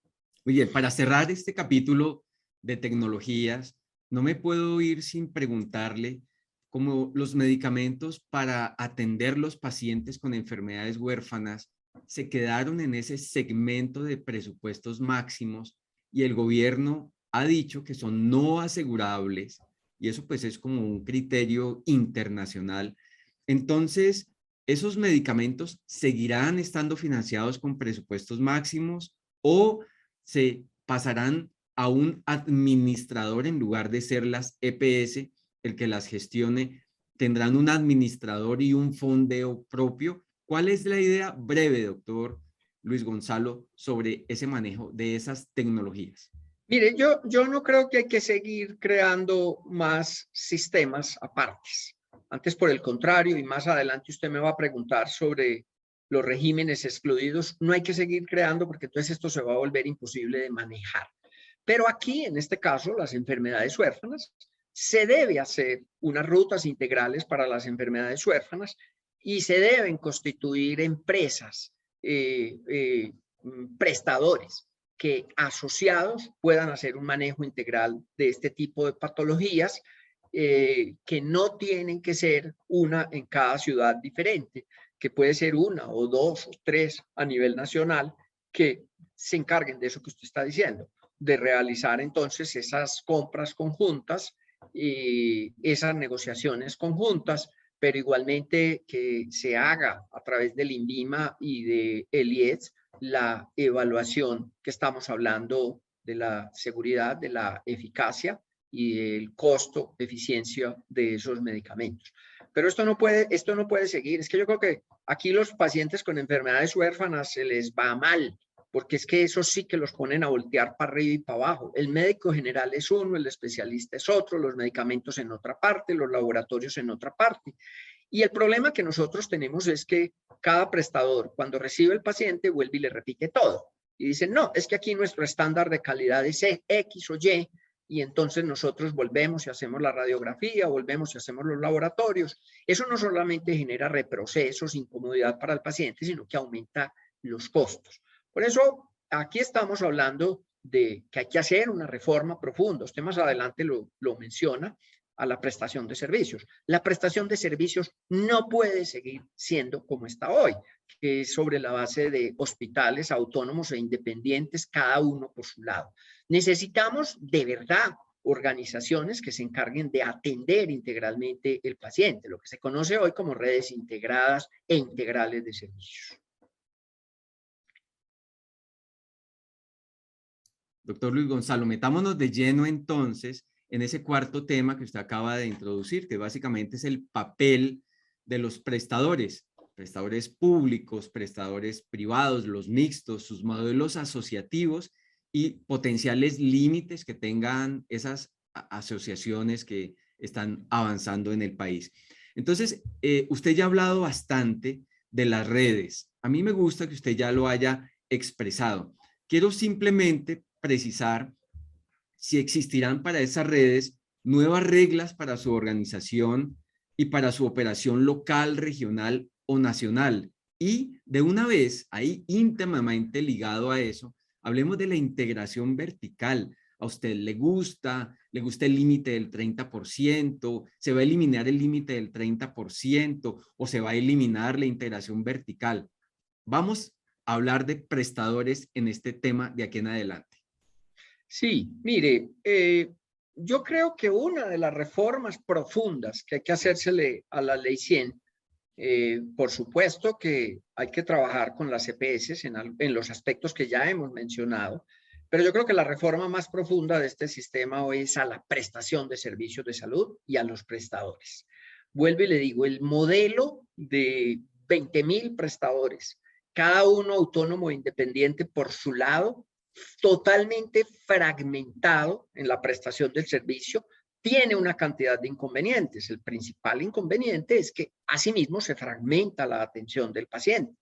Muy bien, para cerrar este capítulo de tecnologías, no me puedo ir sin preguntarle cómo los medicamentos para atender los pacientes con enfermedades huérfanas se quedaron en ese segmento de presupuestos máximos y el gobierno ha dicho que son no asegurables y eso pues es como un criterio internacional. Entonces, ¿esos medicamentos seguirán estando financiados con presupuestos máximos o se pasarán a un administrador en lugar de ser las EPS el que las gestione? ¿Tendrán un administrador y un fondeo propio? ¿Cuál es la idea breve, doctor Luis Gonzalo, sobre ese manejo de esas tecnologías? Mire, yo no creo que hay que seguir creando más sistemas apartes. Antes, por el contrario, y más adelante usted me va a preguntar sobre los regímenes excluidos, no hay que seguir creando porque entonces esto se va a volver imposible de manejar. Pero aquí, en este caso, las enfermedades huérfanas, se debe hacer unas rutas integrales para las enfermedades huérfanas y se deben constituir empresas, prestadores que asociados puedan hacer un manejo integral de este tipo de patologías que no tienen que ser una en cada ciudad diferente, que puede ser una o dos o tres a nivel nacional que se encarguen de eso que usted está diciendo, de realizar entonces esas compras conjuntas y esas negociaciones conjuntas, pero igualmente que se haga a través del INVIMA y de el IES la evaluación que estamos hablando de la seguridad, de la eficacia y del costo, eficiencia de esos medicamentos. Pero esto no puede seguir. Es que yo creo que aquí los pacientes con enfermedades huérfanas se les va mal, porque es que eso sí que los ponen a voltear para arriba y para abajo. El médico general es uno, el especialista es otro, los medicamentos en otra parte, los laboratorios en otra parte. Y el problema que nosotros tenemos es que cada prestador, cuando recibe el paciente, vuelve y le repite todo. Y dice, no, es que aquí nuestro estándar de calidad es X o Y, y entonces nosotros volvemos y hacemos la radiografía, volvemos y hacemos los laboratorios. Eso no solamente genera reprocesos, incomodidad para el paciente, sino que aumenta los costos. Por eso, aquí estamos hablando de que hay que hacer una reforma profunda. Usted más adelante lo menciona, a la prestación de servicios. La prestación de servicios no puede seguir siendo como está hoy, que es sobre la base de hospitales autónomos e independientes, cada uno por su lado. Necesitamos de verdad organizaciones que se encarguen de atender integralmente el paciente, lo que se conoce hoy como redes integradas e integrales de servicios. Doctor Luis Gonzalo, metámonos de lleno entonces en ese cuarto tema que usted acaba de introducir, que básicamente es el papel de los prestadores, prestadores públicos, prestadores privados, los mixtos, sus modelos asociativos y potenciales límites que tengan esas asociaciones que están avanzando en el país. Entonces, usted ya ha hablado bastante de las redes. A mí me gusta que usted ya lo haya expresado. Quiero simplemente precisar si existirán para esas redes nuevas reglas para su organización y para su operación local, regional o nacional. Y de una vez, ahí íntimamente ligado a eso, hablemos de la integración vertical. ¿A usted le gusta el límite del 30%? ¿Se va a eliminar el límite del 30% o se va a eliminar la integración vertical? Vamos a hablar de prestadores en este tema de aquí en adelante. Sí, mire, yo creo que una de las reformas profundas que hay que hacérsele a la Ley 100, por supuesto que hay que trabajar con las EPS en los aspectos que ya hemos mencionado, pero yo creo que la reforma más profunda de este sistema hoy es a la prestación de servicios de salud y a los prestadores. Vuelvo y le digo, el modelo de 20.000 prestadores, cada uno autónomo e independiente por su lado, totalmente fragmentado en la prestación del servicio, tiene una cantidad de inconvenientes. El principal inconveniente es que asimismo se fragmenta la atención del paciente,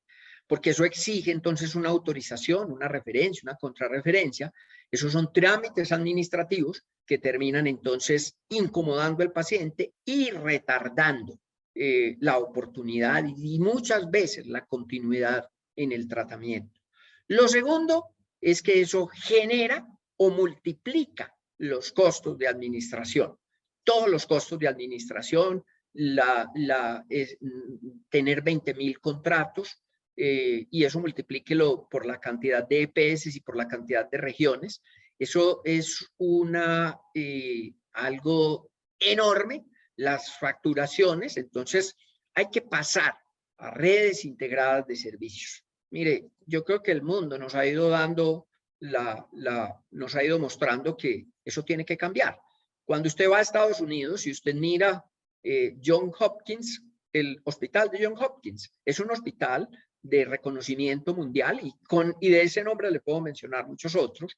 porque eso exige entonces una autorización, una referencia, una contrarreferencia. Esos son trámites administrativos que terminan entonces incomodando al paciente y retardando la oportunidad y muchas veces la continuidad en el tratamiento. Lo segundo es que eso genera o multiplica los costos de administración. Todos los costos de administración, tener 20.000 contratos, y eso multiplíquelo por la cantidad de EPS y por la cantidad de regiones. Eso es algo enorme, las facturaciones. Entonces hay que pasar a redes integradas de servicios. Mire, yo creo que el mundo nos ha ido dando nos ha ido mostrando que eso tiene que cambiar. Cuando usted va a Estados Unidos y usted mira John Hopkins, el hospital de John Hopkins, es un hospital de reconocimiento mundial y de ese nombre le puedo mencionar muchos otros,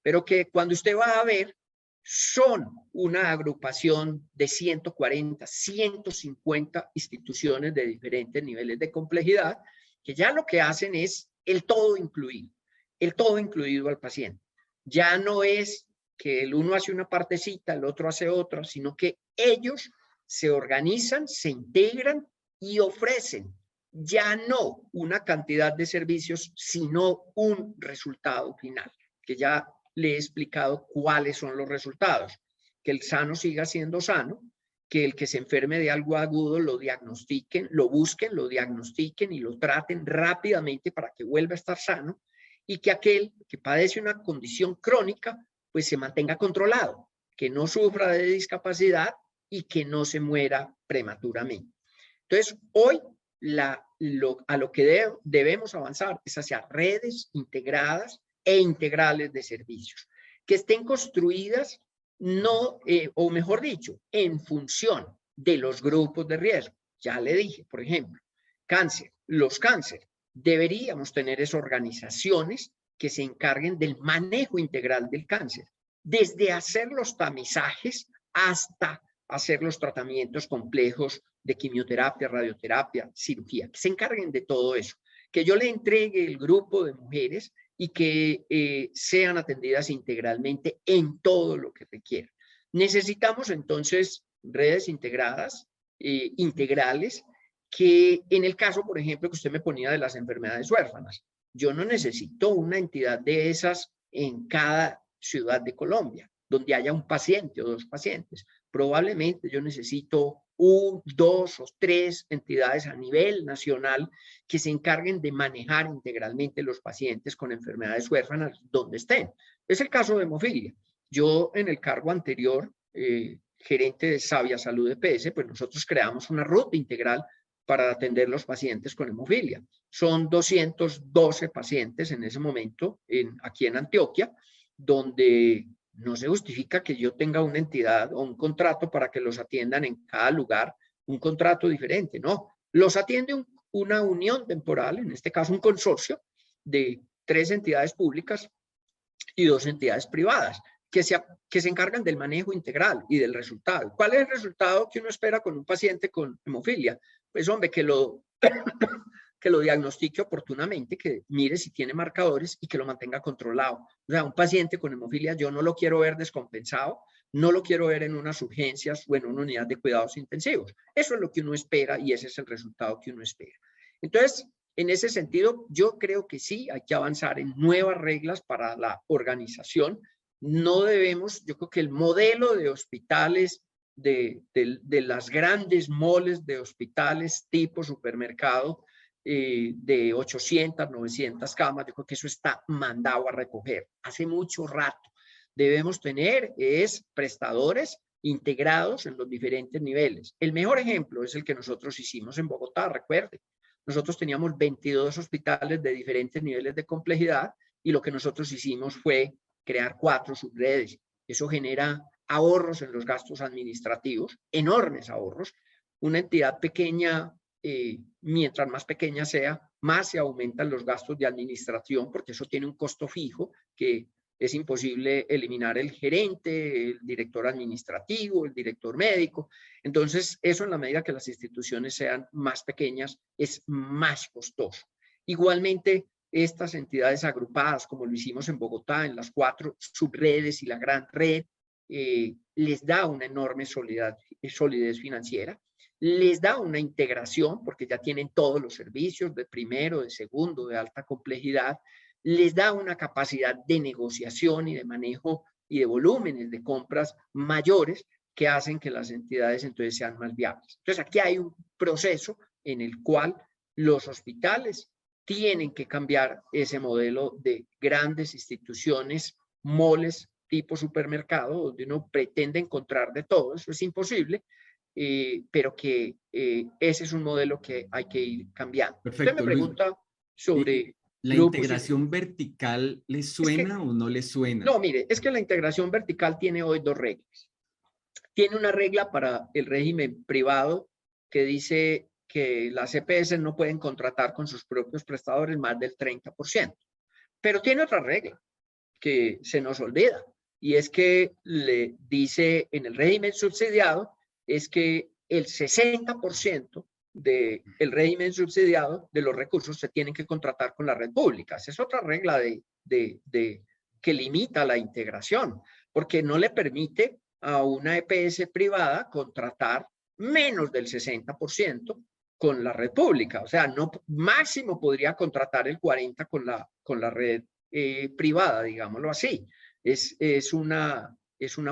pero que cuando usted va a ver, son una agrupación de 140, 150 instituciones de diferentes niveles de complejidad, que ya lo que hacen es el todo incluido al paciente. Ya no es que el uno hace una partecita, el otro hace otra, sino que ellos se organizan, se integran y ofrecen ya no una cantidad de servicios, sino un resultado final, que ya le he explicado cuáles son los resultados. Que el sano siga siendo sano, que el que se enferme de algo agudo lo diagnostiquen, lo busquen, lo diagnostiquen y lo traten rápidamente para que vuelva a estar sano, y que aquel que padece una condición crónica pues se mantenga controlado, que no sufra de discapacidad y que no se muera prematuramente. Entonces, hoy a lo que debemos avanzar es hacia redes integradas e integrales de servicios, que estén construidas no, o mejor dicho, en función de los grupos de riesgo. Ya le dije, por ejemplo, cáncer, los cánceres. Deberíamos tener esas organizaciones que se encarguen del manejo integral del cáncer, desde hacer los tamizajes hasta hacer los tratamientos complejos de quimioterapia, radioterapia, cirugía, que se encarguen de todo eso, que yo le entregue el grupo de mujeres y que sean atendidas integralmente en todo lo que requieran. Necesitamos entonces redes integradas, integrales, que en el caso, por ejemplo, que usted me ponía de las enfermedades huérfanas, yo no necesito una entidad de esas en cada ciudad de Colombia, donde haya un paciente o dos pacientes. Probablemente yo necesito 1, 2 o 3 entidades a nivel nacional que se encarguen de manejar integralmente los pacientes con enfermedades huérfanas donde estén. Es el caso de hemofilia. Yo en el cargo anterior, gerente de Sabia Salud EPS, pues nosotros creamos una ruta integral para atender los pacientes con hemofilia. Son 212 pacientes en ese momento aquí en Antioquia, donde no se justifica que yo tenga una entidad o un contrato para que los atiendan en cada lugar, un contrato diferente, no. Los atiende una unión temporal, en este caso un consorcio de 3 entidades públicas y 2 entidades privadas, que se encargan del manejo integral y del resultado. ¿Cuál es el resultado que uno espera con un paciente con hemofilia? Pues hombre, que lo diagnostique oportunamente, que mire si tiene marcadores y que lo mantenga controlado. O sea, un paciente con hemofilia yo no lo quiero ver descompensado, no lo quiero ver en unas urgencias o en una unidad de cuidados intensivos. Eso es lo que uno espera y ese es el resultado que uno espera. Entonces, en ese sentido, yo creo que sí, hay que avanzar en nuevas reglas para la organización. No debemos, yo creo que el modelo de hospitales, de las grandes moles de hospitales tipo supermercado, de 800, 900 camas, yo creo que eso está mandado a recoger hace mucho rato. Debemos tener prestadores integrados en los diferentes niveles. El mejor ejemplo es el que nosotros hicimos en Bogotá, recuerde. Nosotros teníamos 22 hospitales de diferentes niveles de complejidad y lo que nosotros hicimos fue crear 4 subredes. Eso genera ahorros en los gastos administrativos, enormes ahorros. Una entidad pequeña mientras más pequeña sea, más se aumentan los gastos de administración, porque eso tiene un costo fijo que es imposible eliminar el gerente, el director administrativo, el director médico. Entonces, eso en la medida que las instituciones sean más pequeñas, es más costoso. Igualmente, estas entidades agrupadas, como lo hicimos en Bogotá, en las 4 subredes y la gran red, les da una enorme solidez financiera, les da una integración, porque ya tienen todos los servicios de primero, de segundo, de alta complejidad, les da una capacidad de negociación y de manejo y de volúmenes de compras mayores que hacen que las entidades entonces sean más viables. Entonces aquí hay un proceso en el cual los hospitales tienen que cambiar ese modelo de grandes instituciones, moles tipo supermercado, donde uno pretende encontrar de todo, eso es imposible, pero que ese es un modelo que hay que ir cambiando. Usted me Perfecto, Luis. pregunta ¿Y sobre la grupos. integración vertical le Es que, suena o no le suena? no, mire, es que la integración vertical tiene hoy 2 reglas. Tiene una regla para el régimen privado que dice que las EPS no pueden contratar con sus propios prestadores más del 30%. Pero tiene otra regla que se nos olvida, y es que le dice en el régimen subsidiado, es que el 60% del régimen subsidiado de los recursos se tienen que contratar con la red pública. Esa es otra regla que limita la integración, porque no le permite a una EPS privada contratar menos del 60% con la red pública. O sea, no, máximo podría contratar el 40% con la red privada, digámoslo así. Es una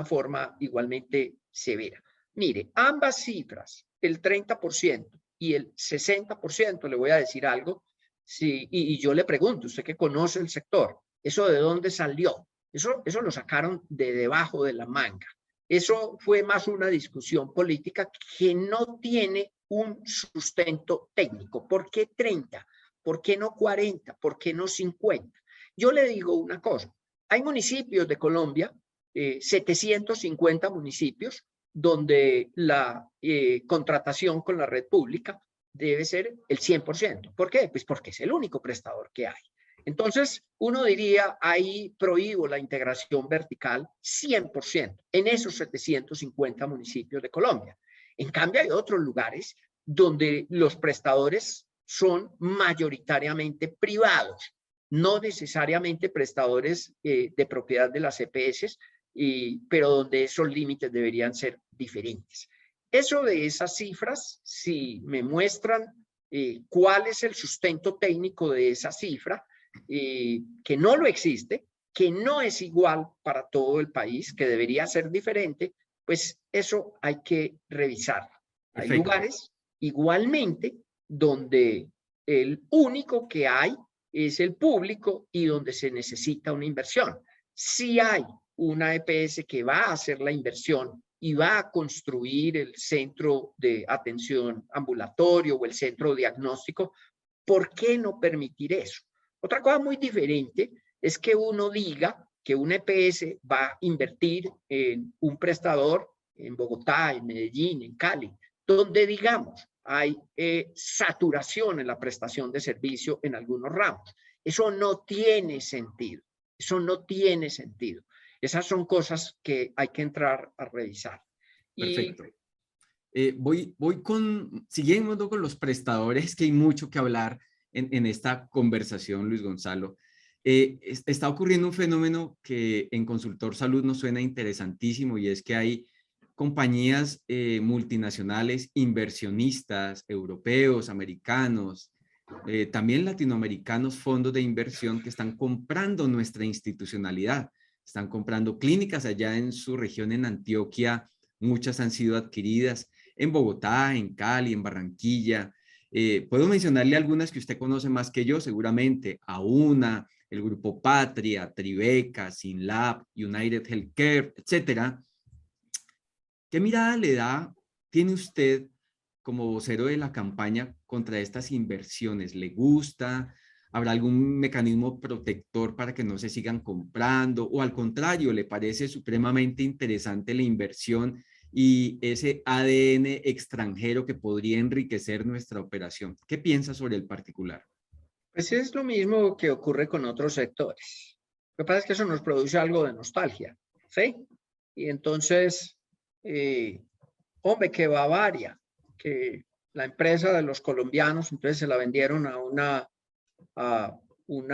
forma igualmente severa. Mire, ambas cifras, el 30% y el 60%, le voy a decir algo, sí, y yo le pregunto, usted que conoce el sector, ¿eso de dónde salió? Eso lo sacaron de debajo de la manga. Eso fue más una discusión política que no tiene un sustento técnico. ¿Por qué 30? ¿Por qué no 40? ¿Por qué no 50? Yo le digo una cosa, hay municipios de Colombia, 750 municipios, donde la contratación con la red pública debe ser el 100%. ¿Por qué? Pues porque es el único prestador que hay. Entonces, uno diría, ahí prohíbo la integración vertical 100% en esos 750 municipios de Colombia. En cambio, hay otros lugares donde los prestadores son mayoritariamente privados, no necesariamente prestadores de propiedad de las EPS, pero donde esos límites deberían ser diferentes. Eso de esas cifras, si me muestran cuál es el sustento técnico de esa cifra, que no lo existe, que no es igual para todo el país, que debería ser diferente, pues eso hay que revisar. Hay lugares igualmente donde el único que hay es el público y donde se necesita una inversión. Si hay una EPS que va a hacer la inversión y va a construir el centro de atención ambulatorio o el centro diagnóstico, ¿por qué no permitir eso? Otra cosa muy diferente es que uno diga que una EPS va a invertir en un prestador en Bogotá, en Medellín, en Cali, donde digamos hay saturación en la prestación de servicio en algunos ramos. Eso no tiene sentido. Eso no tiene sentido. Esas son cosas que hay que entrar a revisar. Perfecto. Siguiendo con los prestadores, que hay mucho que hablar en esta conversación, Luis Gonzalo. Está ocurriendo un fenómeno que en Consultor Salud nos suena interesantísimo, y es que hay compañías multinacionales, inversionistas, europeos, americanos, también latinoamericanos, fondos de inversión que están comprando nuestra institucionalidad, están comprando clínicas allá en su región, en Antioquia. Muchas han sido adquiridas en Bogotá, en Cali, en Barranquilla. Puedo mencionarle algunas que usted conoce más que yo, seguramente: Auna, el Grupo Patria, Tribeca, Synlab, United Healthcare, etcétera. ¿Qué mirada tiene usted como vocero de la campaña contra estas inversiones? ¿Le gusta? ¿Habrá algún mecanismo protector para que no se sigan comprando? ¿O al contrario, le parece supremamente interesante la inversión y ese ADN extranjero que podría enriquecer nuestra operación. ¿Qué piensas sobre el particular? Pues es lo mismo que ocurre con otros sectores. Lo que pasa es que eso nos produce algo de nostalgia, ¿sí? Y entonces, hombre, que Bavaria, que la empresa de los colombianos, entonces se la vendieron a a un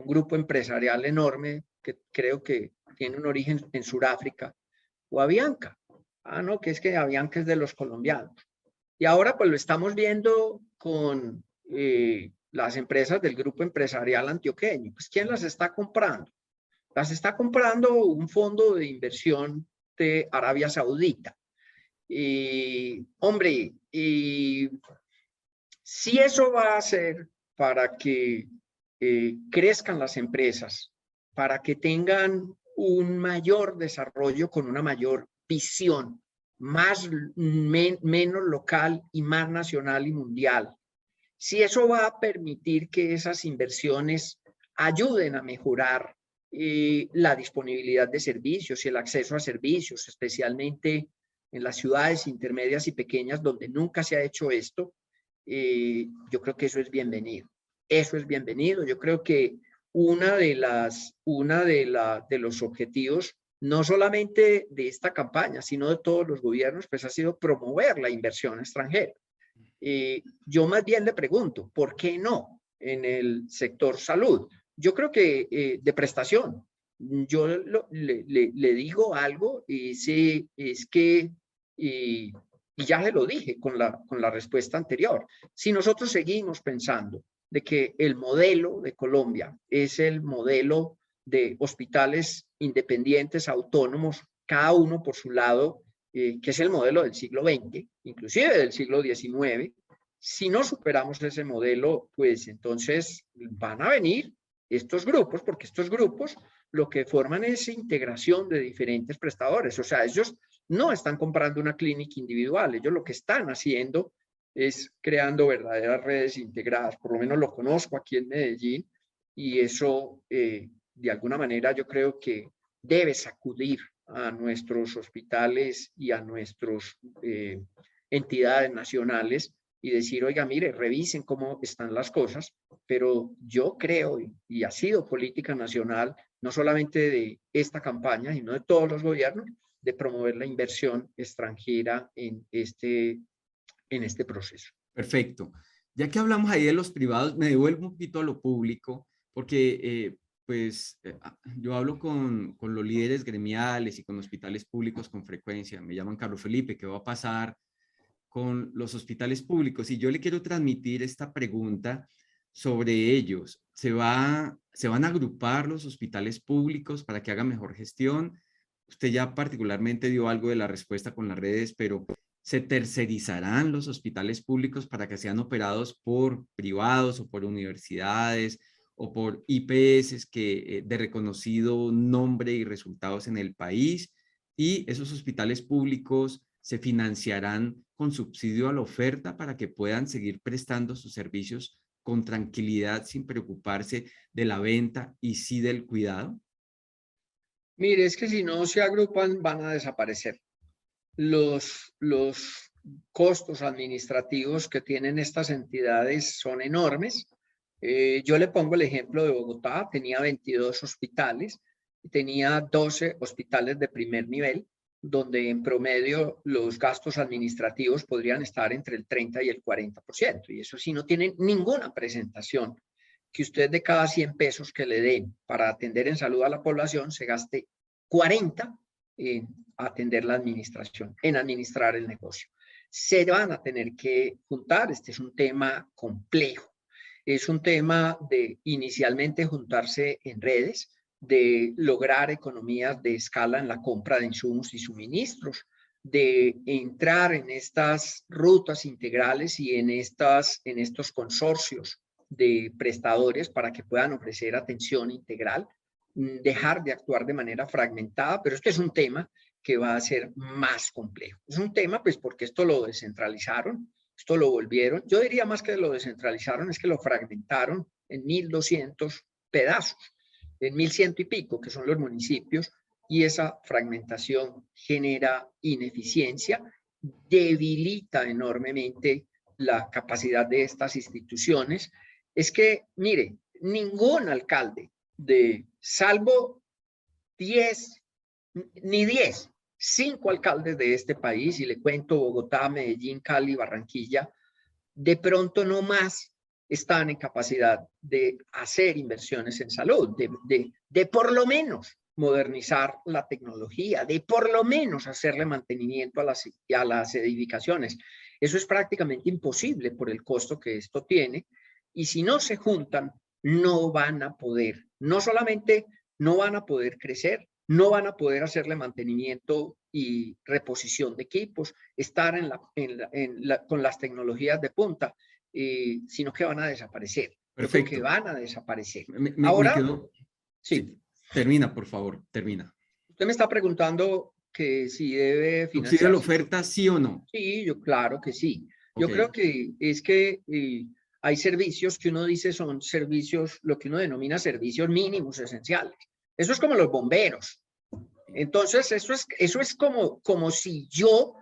grupo empresarial enorme que creo que tiene un origen en Sudáfrica, o Avianca. Ah, no, que es que Avianca es de los colombianos. Y ahora pues lo estamos viendo con las empresas del grupo empresarial antioqueño. Pues ¿quién las está comprando? Las está comprando un fondo de inversión de Arabia Saudita. Y, hombre, y si eso va a ser para que crezcan las empresas, para que tengan un mayor desarrollo con una mayor visión, menos local y más nacional y mundial. Si eso va a permitir que esas inversiones ayuden a mejorar la disponibilidad de servicios y el acceso a servicios, especialmente en las ciudades intermedias y pequeñas donde nunca se ha hecho esto, yo creo que eso es bienvenido. Eso es bienvenido. Yo creo que de los objetivos, no solamente de esta campaña, sino de todos los gobiernos, pues ha sido promover la inversión extranjera. Yo más bien le pregunto, ¿por qué no en el sector salud? Yo creo que de prestación. Yo le digo algo y es que, y ya se lo dije con la respuesta anterior, si nosotros seguimos pensando de que el modelo de Colombia es el modelo de hospitales independientes, autónomos, cada uno por su lado, que es el modelo del siglo XX, inclusive del siglo XIX, si no superamos ese modelo, pues entonces van a venir estos grupos, porque estos grupos lo que forman es integración de diferentes prestadores. O sea, ellos no están comprando una clínica individual, ellos lo que están haciendo es creando verdaderas redes integradas. Por lo menos lo conozco aquí en Medellín y eso de alguna manera yo creo que debe sacudir a nuestros hospitales y a nuestras entidades nacionales y decir, oiga, mire, revisen cómo están las cosas, pero yo creo, y ha sido política nacional, no solamente de esta campaña, sino de todos los gobiernos, de promover la inversión extranjera en este proceso. Perfecto. Ya que hablamos ahí de los privados, me devuelvo un poquito a lo público, porque yo hablo con los líderes gremiales y con hospitales públicos con frecuencia. Me llaman Carlos Felipe, ¿qué va a pasar con los hospitales públicos? Y yo le quiero transmitir esta pregunta sobre ellos. ¿Se van a agrupar los hospitales públicos para que hagan mejor gestión? Usted ya particularmente dio algo de la respuesta con las redes, pero ¿se tercerizarán los hospitales públicos para que sean operados por privados o por universidades o por IPS de reconocido nombre y resultados en el país? Y esos hospitales públicos se financiarán con subsidio a la oferta para que puedan seguir prestando sus servicios con tranquilidad, sin preocuparse de la venta y sí del cuidado. Mire, es que si no se agrupan van a desaparecer. Los costos administrativos que tienen estas entidades son enormes. Yo le pongo el ejemplo de Bogotá, tenía 22 hospitales, tenía 12 hospitales de primer nivel, donde en promedio los gastos administrativos podrían estar entre el 30 y el 40%, y eso sí no tienen ninguna presentación, que usted de cada 100 pesos que le den para atender en salud a la población, se gaste 40 en atender la administración, en administrar el negocio. Se van a tener que juntar, este es un tema complejo, es un tema de inicialmente juntarse en redes, de lograr economías de escala en la compra de insumos y suministros, de entrar en estas rutas integrales y en estos consorcios de prestadores para que puedan ofrecer atención integral, dejar de actuar de manera fragmentada, pero este es un tema que va a ser más complejo. Es un tema, pues, porque esto lo descentralizaron, esto lo volvieron, yo diría más que lo descentralizaron, es que lo fragmentaron en 1.200 pedazos, en 1.100 y pico, que son los municipios, y esa fragmentación genera ineficiencia, debilita enormemente la capacidad de estas instituciones. Es que, mire, ningún alcalde salvo 10, ni 10, 5 alcaldes de este país, y le cuento Bogotá, Medellín, Cali, Barranquilla, de pronto no más están en capacidad de hacer inversiones en salud, de por lo menos modernizar la tecnología, de por lo menos hacerle mantenimiento a las edificaciones. Eso es prácticamente imposible por el costo que esto tiene, y si no se juntan, no van a poder, no solamente no van a poder crecer, no van a poder hacerle mantenimiento y reposición de equipos, estar con las tecnologías de punta, sino que van a desaparecer. Yo creo que Perfecto. van a desaparecer. Me Ahora, quedó... sí. Sí, termina, por favor, termina. Usted me está preguntando que si debe ¿Subsidio a la financiarse. oferta, sí o no? Sí, yo claro que sí. Yo Ok. creo que es que hay servicios que uno dice son servicios, lo que uno denomina servicios mínimos esenciales. Eso es como los bomberos. Entonces, eso es como si yo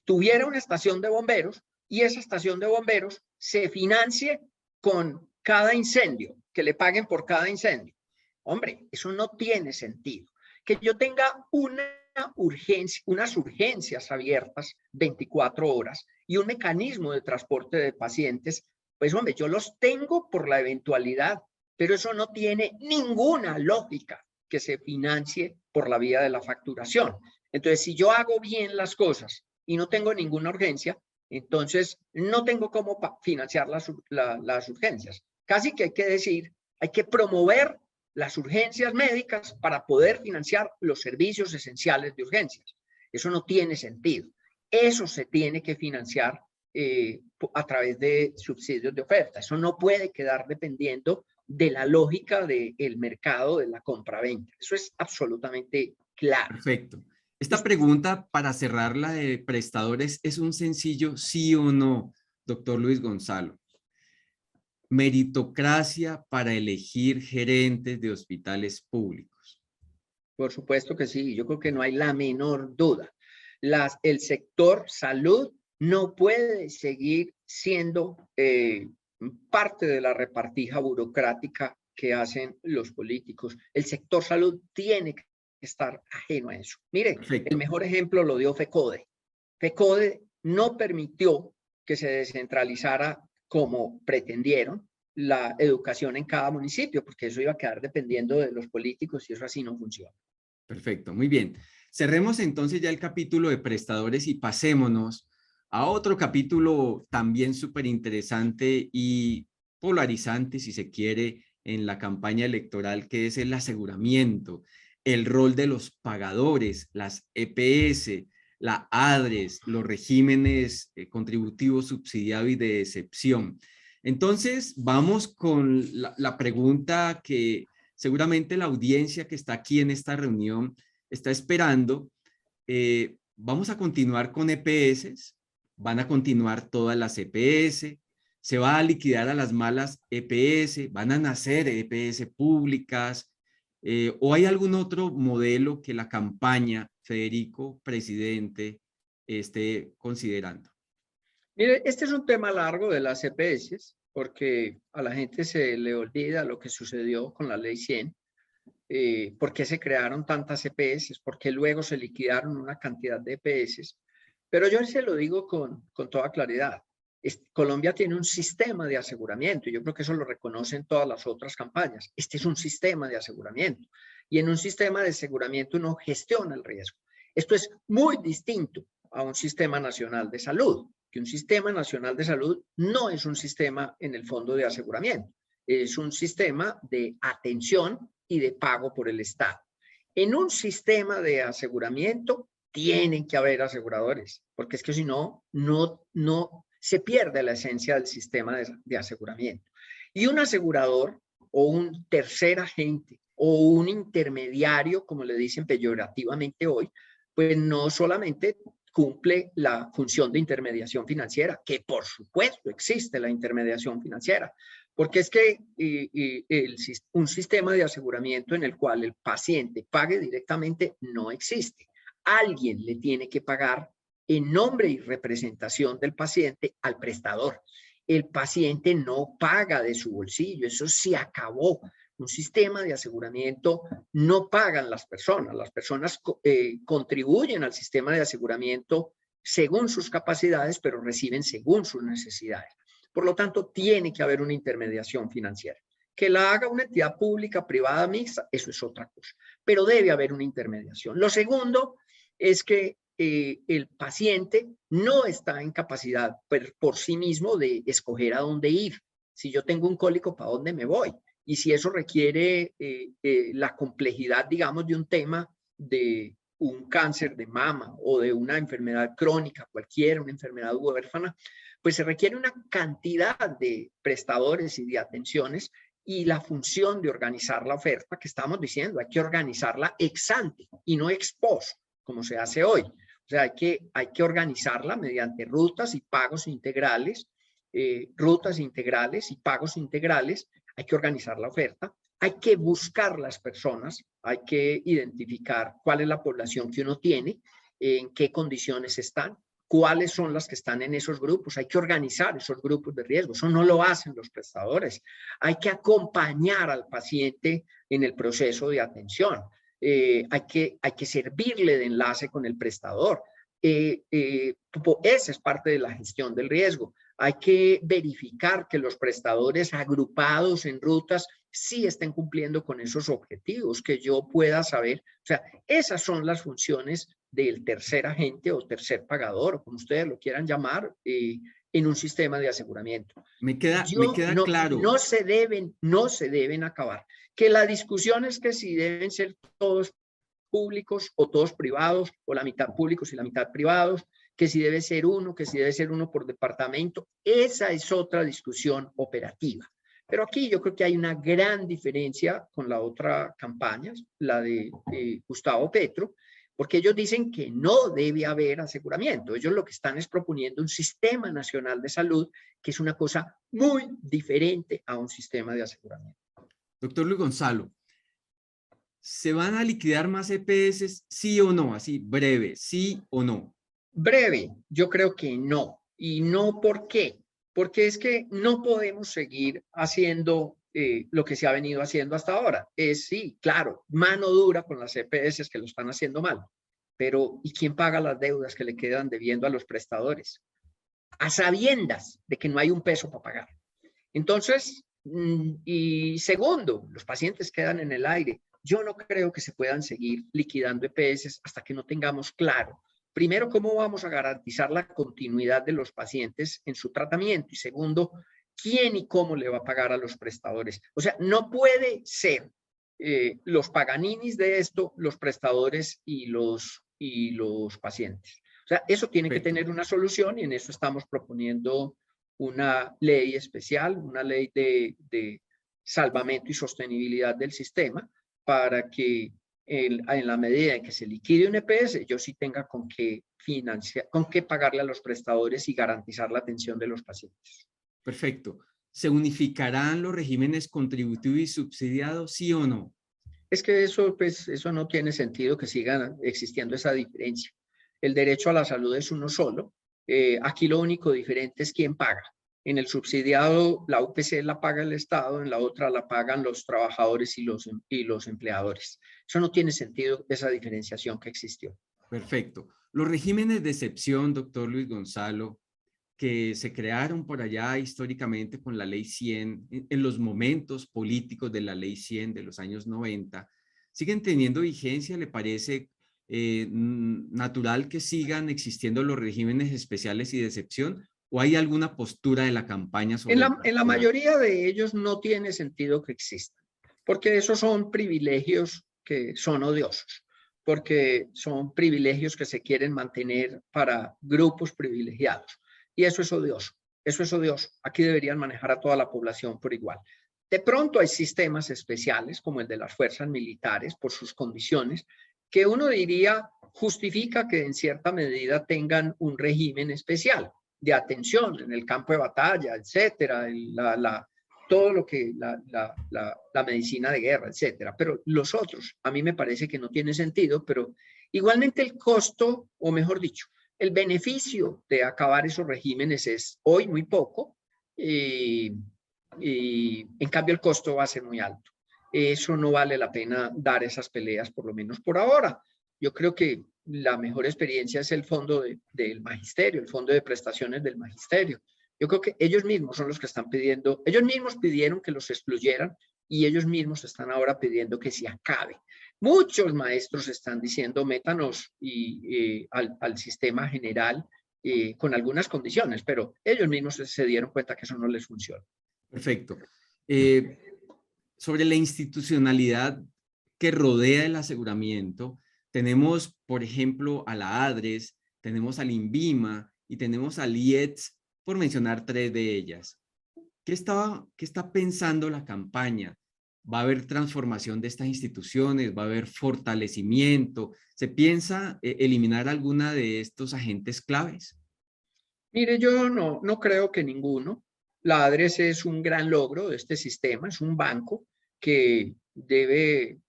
tuviera una estación de bomberos y esa estación de bomberos se financie con cada incendio, que le paguen por cada incendio. Hombre, eso no tiene sentido. Que yo tenga unas urgencias abiertas 24 horas y un mecanismo de transporte de pacientes, pues hombre, yo los tengo por la eventualidad, pero eso no tiene ninguna lógica que se financie por la vía de la facturación. Entonces, si yo hago bien las cosas y no tengo ninguna urgencia, entonces no tengo cómo financiar las urgencias. Casi que hay que decir, hay que promover las urgencias médicas para poder financiar los servicios esenciales de urgencias. Eso no tiene sentido. Eso se tiene que financiar a través de subsidios de oferta. Eso no puede quedar dependiendo de la lógica del mercado de la compra-venta. Eso es absolutamente claro. Perfecto. Esta pregunta para cerrarla de prestadores es un sencillo sí o no, doctor Luis Gonzalo. Meritocracia para elegir gerentes de hospitales públicos. Por supuesto que sí, yo creo que no hay la menor duda. El sector salud no puede seguir siendo parte de la repartija burocrática que hacen los políticos. El sector salud tiene que estar ajeno a eso. Mire, Perfecto. el mejor ejemplo lo dio FECODE. FECODE no permitió que se descentralizara como pretendieron la educación en cada municipio, porque eso iba a quedar dependiendo de los políticos y eso así no funciona. Perfecto, muy bien. Cerremos entonces ya el capítulo de prestadores y pasémonos a otro capítulo también súper interesante y polarizante, si se quiere, en la campaña electoral, que es el aseguramiento, el rol de los pagadores, las EPS, la ADRES, los regímenes contributivos subsidiados y de excepción. Entonces, vamos con la pregunta que seguramente la audiencia que está aquí en esta reunión está esperando. Vamos a continuar con EPS, van a continuar todas las EPS, se va a liquidar a las malas EPS, van a nacer EPS públicas, o hay algún otro modelo que la campaña, Federico, presidente, esté considerando. Mire, este es un tema largo de las EPS, porque a la gente se le olvida lo que sucedió con la ley 100, por qué se crearon tantas EPS, por qué luego se liquidaron una cantidad de EPS. Pero yo se lo digo con toda claridad. Colombia tiene un sistema de aseguramiento y yo creo que eso lo reconocen todas las otras campañas. Este es un sistema de aseguramiento y en un sistema de aseguramiento uno gestiona el riesgo. Esto es muy distinto a un sistema nacional de salud, que un sistema nacional de salud no es un sistema en el fondo de aseguramiento, es un sistema de atención y de pago por el Estado. En un sistema de aseguramiento tienen que haber aseguradores, porque es que si no, no se pierde la esencia del sistema de aseguramiento. Y un asegurador o un tercer agente o un intermediario, como le dicen peyorativamente hoy, pues no solamente cumple la función de intermediación financiera, que por supuesto existe la intermediación financiera, Porque es que un sistema de aseguramiento en el cual el paciente pague directamente no existe. Alguien le tiene que pagar en nombre y representación del paciente al prestador. El paciente no paga de su bolsillo, eso se acabó. Un sistema de aseguramiento no pagan las personas contribuyen al sistema de aseguramiento según sus capacidades, pero reciben según sus necesidades. Por lo tanto, tiene que haber una intermediación financiera. Que la haga una entidad pública, privada, mixta, eso es otra cosa. Pero debe haber una intermediación. Lo segundo es que el paciente no está en capacidad por sí mismo de escoger a dónde ir. Si yo tengo un cólico, ¿para dónde me voy? Y si eso requiere la complejidad, digamos, de un tema de un cáncer de mama o de una enfermedad crónica, cualquiera, una enfermedad huérfana, pues se requiere una cantidad de prestadores y de atenciones y la función de organizar la oferta que estamos diciendo, hay que organizarla ex ante y no ex post, como se hace hoy. O sea, hay que organizarla mediante rutas y pagos integrales, rutas integrales y pagos integrales. Hay que organizar la oferta, hay que buscar las personas, hay que identificar cuál es la población que uno tiene, en qué condiciones están, cuáles son las que están en esos grupos. Hay que organizar esos grupos de riesgo. Eso no lo hacen los prestadores. Hay que acompañar al paciente en el proceso de atención. Hay que servirle de enlace con el prestador. Esa es parte de la gestión del riesgo. Hay que verificar que los prestadores agrupados en rutas sí estén cumpliendo con esos objetivos, que yo pueda saber. O sea, esas son las funciones del tercer agente o tercer pagador, o como ustedes lo quieran llamar, en un sistema de aseguramiento. Me queda claro. No se deben acabar. Que la discusión es que si deben ser todos públicos o todos privados, o la mitad públicos y la mitad privados, que si debe ser uno, que si debe ser uno por departamento. Esa es otra discusión operativa. Pero aquí yo creo que hay una gran diferencia con la otra campaña, la de Gustavo Petro, porque ellos dicen que no debe haber aseguramiento. Ellos lo que están es proponiendo un sistema nacional de salud, que es una cosa muy diferente a un sistema de aseguramiento. Doctor Luis Gonzalo, ¿se van a liquidar más EPS, sí o no? Así, breve, ¿sí o no? Breve, yo creo que no. ¿Y no por qué? Porque es que no podemos seguir haciendo lo que se ha venido haciendo hasta ahora. Sí, claro, mano dura con las EPS que lo están haciendo mal. Pero ¿y quién paga las deudas que le quedan debiendo a los prestadores? A sabiendas de que no hay un peso para pagar. Entonces, y segundo, los pacientes quedan en el aire. Yo no creo que se puedan seguir liquidando EPS hasta que no tengamos claro, primero, cómo vamos a garantizar la continuidad de los pacientes en su tratamiento y segundo, quién y cómo le va a pagar a los prestadores. O sea, no puede ser los paganinis de esto, los prestadores y los pacientes. O sea, eso tiene que tener una solución y en eso estamos proponiendo una ley especial, una ley de salvamento y sostenibilidad del sistema para que en la medida en que se liquide un EPS, yo sí tenga con qué financiar, con qué pagarle a los prestadores y garantizar la atención de los pacientes. Perfecto. ¿Se unificarán los regímenes contributivo y subsidiado, sí o no? Es que eso, pues, eso no tiene sentido que siga existiendo esa diferencia. El derecho a la salud es uno solo. Aquí lo único diferente es quién paga. En el subsidiado, la UPC la paga el Estado, en la otra la pagan los trabajadores y los empleadores. Eso no tiene sentido, esa diferenciación que existió. Perfecto. Los regímenes de excepción, doctor Luis Gonzalo, que se crearon por allá históricamente con la Ley 100, en los momentos políticos de la Ley 100 de los años 90, ¿siguen teniendo vigencia? ¿Le parece natural que sigan existiendo los regímenes especiales y de excepción? ¿O hay alguna postura de la campaña sobre en la mayoría de ellos no tiene sentido que existan, porque esos son privilegios que son odiosos, porque son privilegios que se quieren mantener para grupos privilegiados. Y eso es odioso, eso es odioso. Aquí deberían manejar a toda la población por igual. De pronto hay sistemas especiales, como el de las fuerzas militares, por sus condiciones, que uno diría justifica que en cierta medida tengan un régimen especial de atención en el campo de batalla, etcétera, todo lo que la medicina de guerra, etcétera. Pero los otros, a mí me parece que no tiene sentido, pero igualmente el costo, o mejor dicho, el beneficio de acabar esos regímenes es hoy muy poco, y en cambio el costo va a ser muy alto. Eso no vale la pena dar esas peleas, por lo menos por ahora. Yo creo que la mejor experiencia es el fondo del magisterio, el fondo de prestaciones del magisterio. Yo creo que ellos mismos son los que están pidiendo, ellos mismos pidieron que los excluyeran y ellos mismos están ahora pidiendo que se acabe. Muchos maestros están diciendo métanos al sistema general con algunas condiciones, pero ellos mismos se dieron cuenta que eso no les funciona. Perfecto. Sobre la institucionalidad que rodea el aseguramiento, tenemos, por ejemplo, a la ADRES, tenemos al INVIMA y tenemos al IETS, por mencionar tres de ellas. ¿Qué está pensando la campaña? ¿Va a haber transformación de estas instituciones? ¿Va a haber fortalecimiento? ¿Se piensa eliminar alguna de estos agentes claves? Mire, yo no creo que ninguno. La ADRES es un gran logro de este sistema, es un banco que debe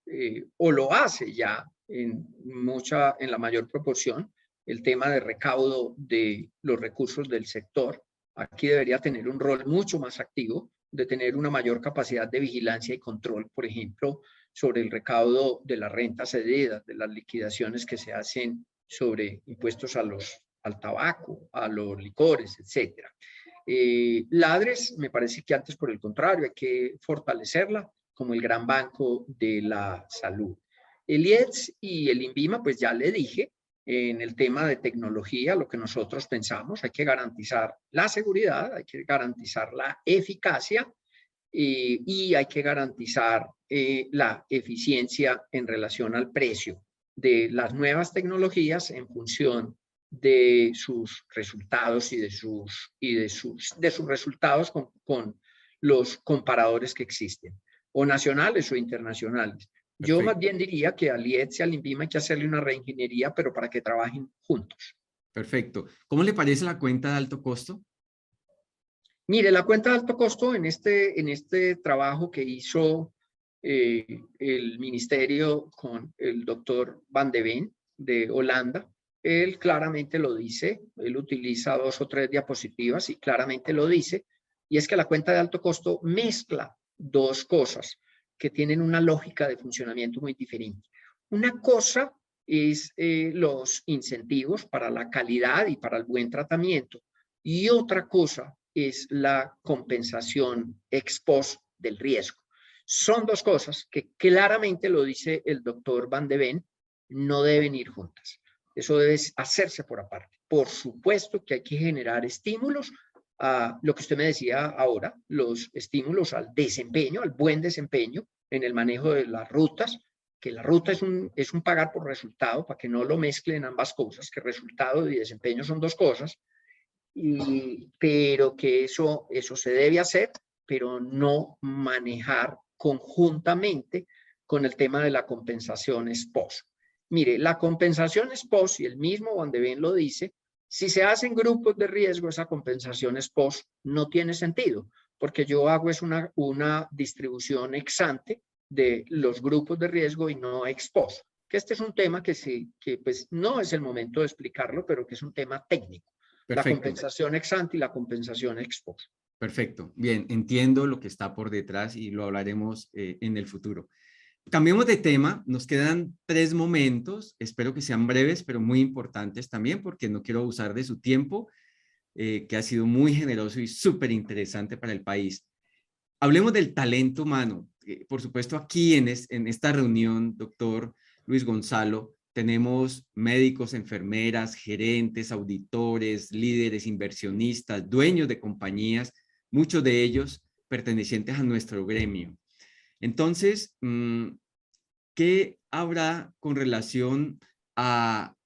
o lo hace ya en la mayor proporción el tema de recaudo de los recursos del sector. Aquí debería tener un rol mucho más activo, de tener una mayor capacidad de vigilancia y control, por ejemplo, sobre el recaudo de las rentas cedidas, de las liquidaciones que se hacen sobre impuestos al tabaco, a los licores, etc. La ADRES me parece que antes, por el contrario, hay que fortalecerla como el gran banco de la salud. El IETS y el INVIMA, pues ya le dije, en el tema de tecnología, lo que nosotros pensamos, hay que garantizar la seguridad, hay que garantizar la eficacia y hay que garantizar la eficiencia en relación al precio de las nuevas tecnologías en función de sus resultados y de sus resultados con los comparadores que existen, o nacionales o internacionales. Yo más bien diría que al IETS y al INVIMA hay que hacerle una reingeniería, pero para que trabajen juntos. Perfecto. ¿Cómo le parece la cuenta de alto costo? Mire, la cuenta de alto costo en este trabajo que hizo el ministerio con el doctor Van de Ven de Holanda, él claramente lo dice, él utiliza 2 o 3 diapositivas y claramente lo dice, y es que la cuenta de alto costo mezcla 2 cosas que tienen una lógica de funcionamiento muy diferente. Una cosa es los incentivos para la calidad y para el buen tratamiento, y otra cosa es la compensación ex post del riesgo. Son 2 cosas que claramente lo dice el doctor Van de Ven, no deben ir juntas. Eso debe hacerse por aparte. Por supuesto que hay que generar estímulos a lo que usted me decía ahora, los estímulos al desempeño, al buen desempeño en el manejo de las rutas, que la ruta es un pagar por resultado, para que no lo mezclen ambas cosas, que resultado y desempeño son 2 cosas, pero que eso se debe hacer, pero no manejar conjuntamente con el tema de la compensación ex post. Mire, la compensación ex post, y el mismo Van de Ven lo dice, si se hacen grupos de riesgo, esa compensación ex post no tiene sentido, porque yo hago es una distribución ex ante de los grupos de riesgo y no ex post. Que este es un tema que pues no es el momento de explicarlo, pero que es un tema técnico. Perfecto. La compensación ex ante y la compensación ex post. Perfecto. Bien, entiendo lo que está por detrás y lo hablaremos en el futuro. Cambiemos de tema. Nos quedan 3 momentos. Espero que sean breves, pero muy importantes también, porque no quiero abusar de su tiempo, que ha sido muy generoso y súper interesante para el país. Hablemos del talento humano. Por supuesto, aquí en esta reunión, doctor Luis Gonzalo, tenemos médicos, enfermeras, gerentes, auditores, líderes, inversionistas, dueños de compañías, muchos de ellos pertenecientes a nuestro gremio. Entonces, ¿qué habrá con relación a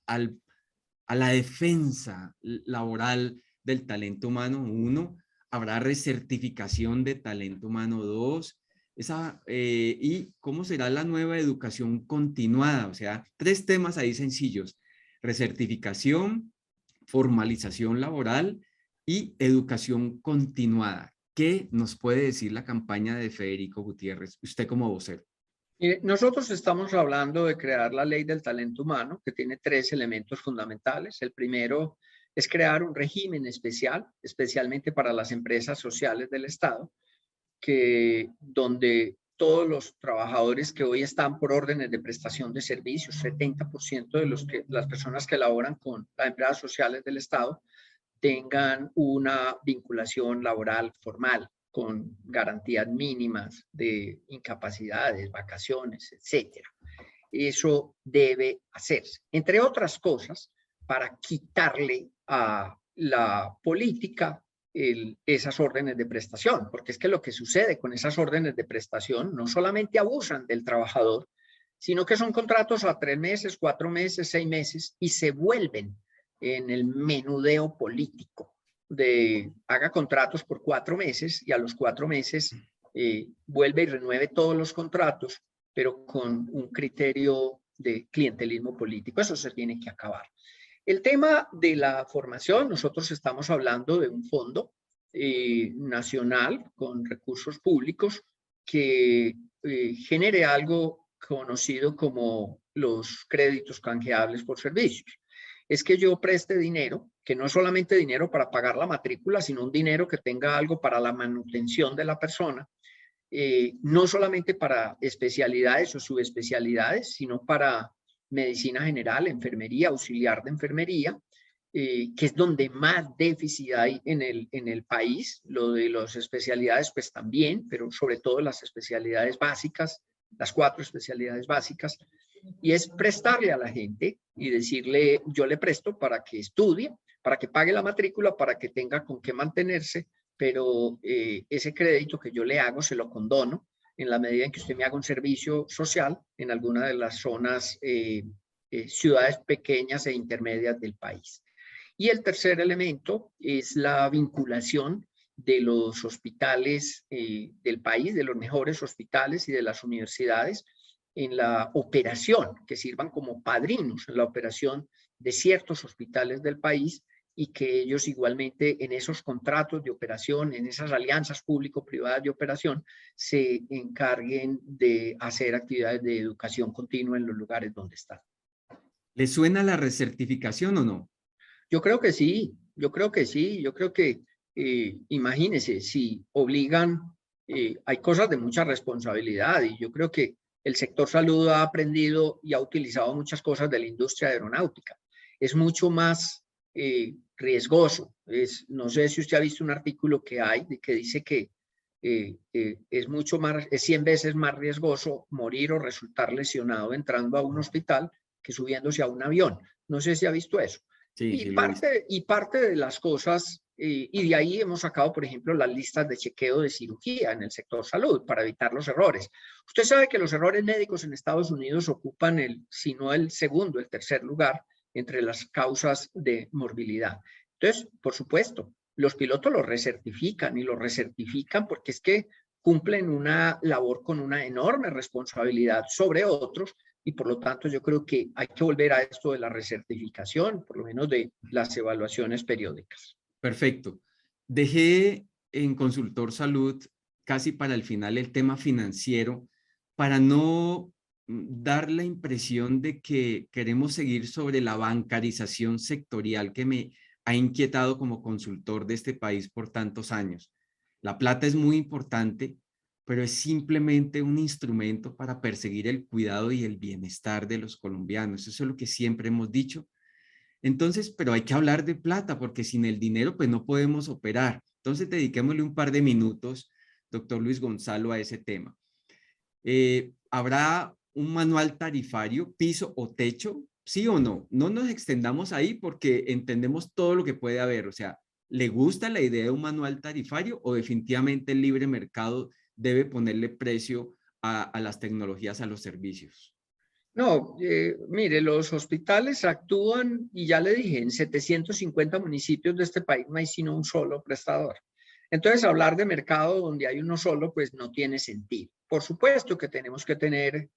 la defensa laboral del talento humano? 1, ¿habrá recertificación de talento humano? 2, ¿y cómo será la nueva educación continuada? O sea, 3 temas ahí sencillos: recertificación, formalización laboral y educación continuada. ¿Qué nos puede decir la campaña de Federico Gutiérrez, usted como vocero? Nosotros estamos hablando de crear la ley del talento humano, que tiene 3 elementos fundamentales. El primero es crear un régimen especial, especialmente para las empresas sociales del Estado, donde todos los trabajadores que hoy están por órdenes de prestación de servicios, 70% de las personas que laboran con las empresas sociales del Estado, tengan una vinculación laboral formal con garantías mínimas de incapacidades, vacaciones, etcétera. Eso debe hacerse, entre otras cosas, para quitarle a la política esas órdenes de prestación, porque es que lo que sucede con esas órdenes de prestación no solamente abusan del trabajador, sino que son contratos a 3 meses, 4 meses, 6 meses y se vuelven en el menudeo político de haga contratos por 4 meses y a los 4 meses vuelve y renueve todos los contratos, pero con un criterio de clientelismo político. Eso se tiene que acabar. El tema de la formación, nosotros estamos hablando de un fondo nacional con recursos públicos que genere algo conocido como los créditos canjeables por servicios. Es que yo preste dinero, que no es solamente dinero para pagar la matrícula, sino un dinero que tenga algo para la manutención de la persona, no solamente para especialidades o subespecialidades, sino para medicina general, enfermería, auxiliar de enfermería, que es donde más déficit hay en el país. Lo de las especialidades, pues también, pero sobre todo las especialidades básicas, las 4 especialidades básicas, y es prestarle a la gente y decirle, yo le presto para que estudie, para que pague la matrícula, para que tenga con qué mantenerse, pero ese crédito que yo le hago se lo condono en la medida en que usted me haga un servicio social en alguna de las zonas, ciudades pequeñas e intermedias del país. Y el tercer elemento es la vinculación de los hospitales del país, de los mejores hospitales y de las universidades en la operación, que sirvan como padrinos en la operación de ciertos hospitales del país y que ellos igualmente en esos contratos de operación, en esas alianzas público-privadas de operación, se encarguen de hacer actividades de educación continua en los lugares donde están. ¿Le suena la recertificación o no? Yo creo que sí, yo creo que sí, yo creo que, imagínense, si obligan, hay cosas de mucha responsabilidad y yo creo que el sector salud ha aprendido y ha utilizado muchas cosas de la industria aeronáutica. Es mucho más riesgoso. No sé si usted ha visto un artículo que hay que dice que es 100 veces más riesgoso morir o resultar lesionado entrando a un hospital que subiéndose a un avión. No sé si ha visto eso. Sí, sí lo he visto. Y parte de las cosas, y de ahí hemos sacado, por ejemplo, las listas de chequeo de cirugía en el sector salud para evitar los errores. Usted sabe que los errores médicos en Estados Unidos ocupan si no el segundo, el tercer lugar entre las causas de morbilidad. Entonces, por supuesto, los pilotos los recertifican y los recertifican porque es que cumplen una labor con una enorme responsabilidad sobre otros y por lo tanto yo creo que hay que volver a esto de la recertificación, por lo menos de las evaluaciones periódicas. Perfecto. Dejé en Consultor Salud casi para el final el tema financiero para no dar la impresión de que queremos seguir sobre la bancarización sectorial que me ha inquietado como consultor de este país por tantos años. La plata es muy importante, pero es simplemente un instrumento para perseguir el cuidado y el bienestar de los colombianos. Eso es lo que siempre hemos dicho. Entonces, pero hay que hablar de plata, porque sin el dinero, pues no podemos operar. Entonces, dediquémosle un par de minutos, doctor Luis Gonzalo, a ese tema. ¿Habrá un manual tarifario, piso o techo? ¿Sí o no? No nos extendamos ahí porque entendemos todo lo que puede haber. O sea, ¿le gusta la idea de un manual tarifario o definitivamente el libre mercado debe ponerle precio a las tecnologías, a los servicios? No, mire, los hospitales actúan, y ya le dije, en 750 municipios de este país no hay sino un solo prestador. Entonces, hablar de mercado donde hay uno solo, pues no tiene sentido. Por supuesto que tenemos que tener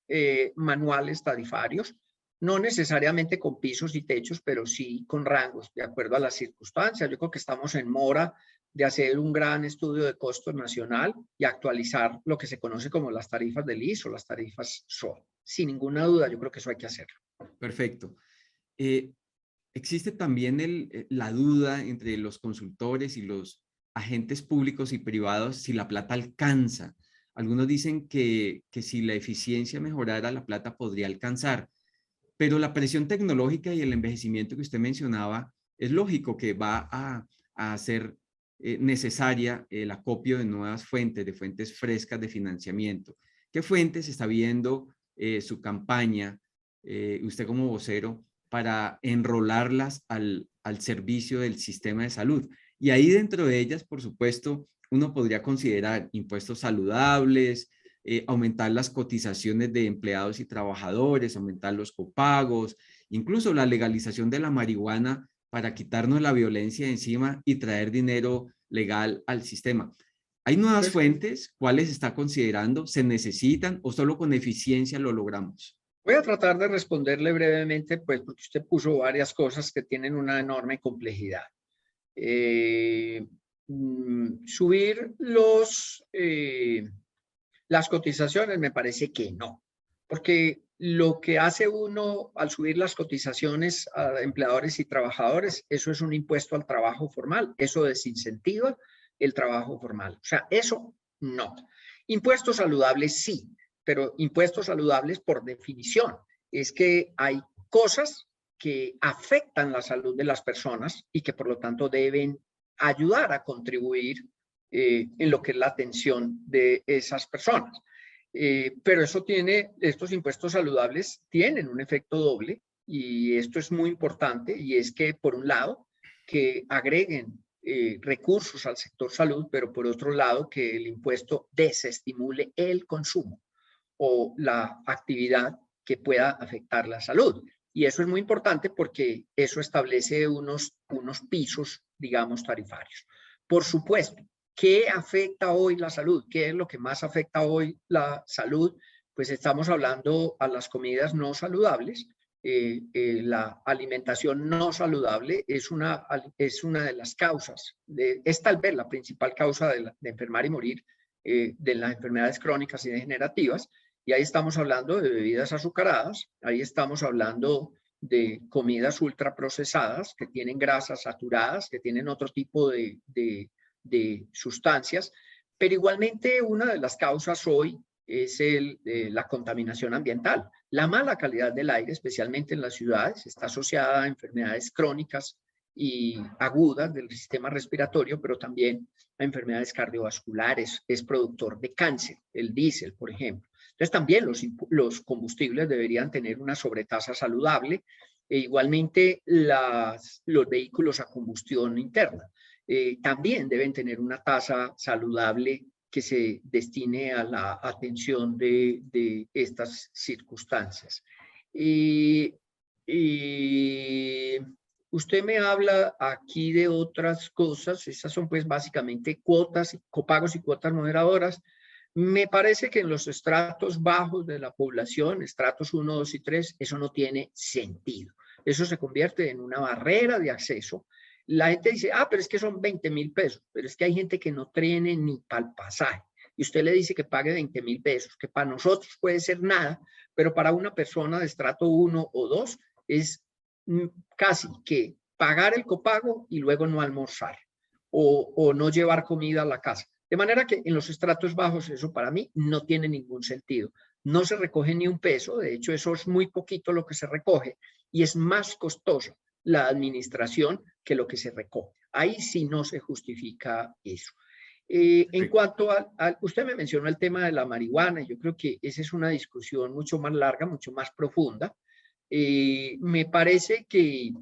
manuales tarifarios. no necesariamente con pisos y techos, pero sí con rangos, de acuerdo a las circunstancias. Yo creo que estamos en mora de hacer un gran estudio de costo nacional y actualizar lo que se conoce como las tarifas del IS o las tarifas SOA. Sin ninguna duda, yo creo que eso hay que hacerlo. Perfecto. Existe también la duda entre los consultores y los agentes públicos y privados si la plata alcanza. Algunos dicen que si la eficiencia mejorara, la plata podría alcanzar, pero la presión tecnológica y el envejecimiento que usted mencionaba, es lógico que va a hacer necesaria el acopio de nuevas fuentes, de fuentes frescas de financiamiento. ¿Qué fuentes está viendo su campaña, usted como vocero, para enrolarlas al servicio del sistema de salud? Y ahí dentro de ellas, por supuesto, uno podría considerar impuestos saludables, aumentar las cotizaciones de empleados y trabajadores, aumentar los copagos, incluso la legalización de la marihuana para quitarnos la violencia de encima y traer dinero legal al sistema. ¿Hay nuevas fuentes? ¿Cuáles está considerando? ¿Se necesitan o solo con eficiencia lo logramos? Voy a tratar de responderle brevemente, pues porque usted puso varias cosas que tienen una enorme complejidad. Subir las cotizaciones me parece que no, porque lo que hace uno al subir las cotizaciones a empleadores y trabajadores, eso es un impuesto al trabajo formal, eso desincentiva el trabajo formal. O sea, eso no. Impuestos saludables sí, pero impuestos saludables por definición es que hay cosas que afectan la salud de las personas y que por lo tanto deben ayudar a contribuir en lo que es la atención de esas personas. Pero estos impuestos saludables tienen un efecto doble y esto es muy importante, y es que por un lado que agreguen recursos al sector salud, pero por otro lado que el impuesto desestimule el consumo o la actividad que pueda afectar la salud. Y eso es muy importante porque eso establece unos pisos, digamos, tarifarios. Por supuesto, ¿qué afecta hoy la salud? ¿Qué es lo que más afecta hoy la salud? Pues estamos hablando a las comidas no saludables. La alimentación no saludable es una de las causas, es tal vez la principal causa de enfermar y morir de las enfermedades crónicas y degenerativas. Y ahí estamos hablando de bebidas azucaradas, ahí estamos hablando de comidas ultraprocesadas que tienen grasas saturadas, que tienen otro tipo de sustancias, pero igualmente una de las causas hoy es la contaminación ambiental. La mala calidad del aire, especialmente en las ciudades, está asociada a enfermedades crónicas y agudas del sistema respiratorio, pero también a enfermedades cardiovasculares. Es productor de cáncer, el diésel, por ejemplo. Entonces también los combustibles deberían tener una sobretasa saludable, e igualmente los vehículos a combustión interna también deben tener una tasa saludable que se destine a la atención de estas circunstancias. Usted me habla aquí de otras cosas, esas son pues básicamente cuotas, copagos y cuotas moderadoras. Me parece que en los estratos bajos de la población, estratos 1, 2 y 3, eso no tiene sentido. Eso se convierte en una barrera de acceso. La gente dice, pero es que son 20.000 pesos, pero es que hay gente que no tiene ni para el pasaje. Y usted le dice que pague 20.000 pesos, que para nosotros puede ser nada, pero para una persona de estrato 1 o 2 es casi que pagar el copago y luego no almorzar o no llevar comida a la casa. De manera que en los estratos bajos eso para mí no tiene ningún sentido. No se recoge ni un peso, de hecho eso es muy poquito lo que se recoge y es más costoso la administración que lo que se recoge. Ahí sí no se justifica eso. En cuanto usted me mencionó el tema de la marihuana, yo creo que esa es una discusión mucho más larga, mucho más profunda. Me parece que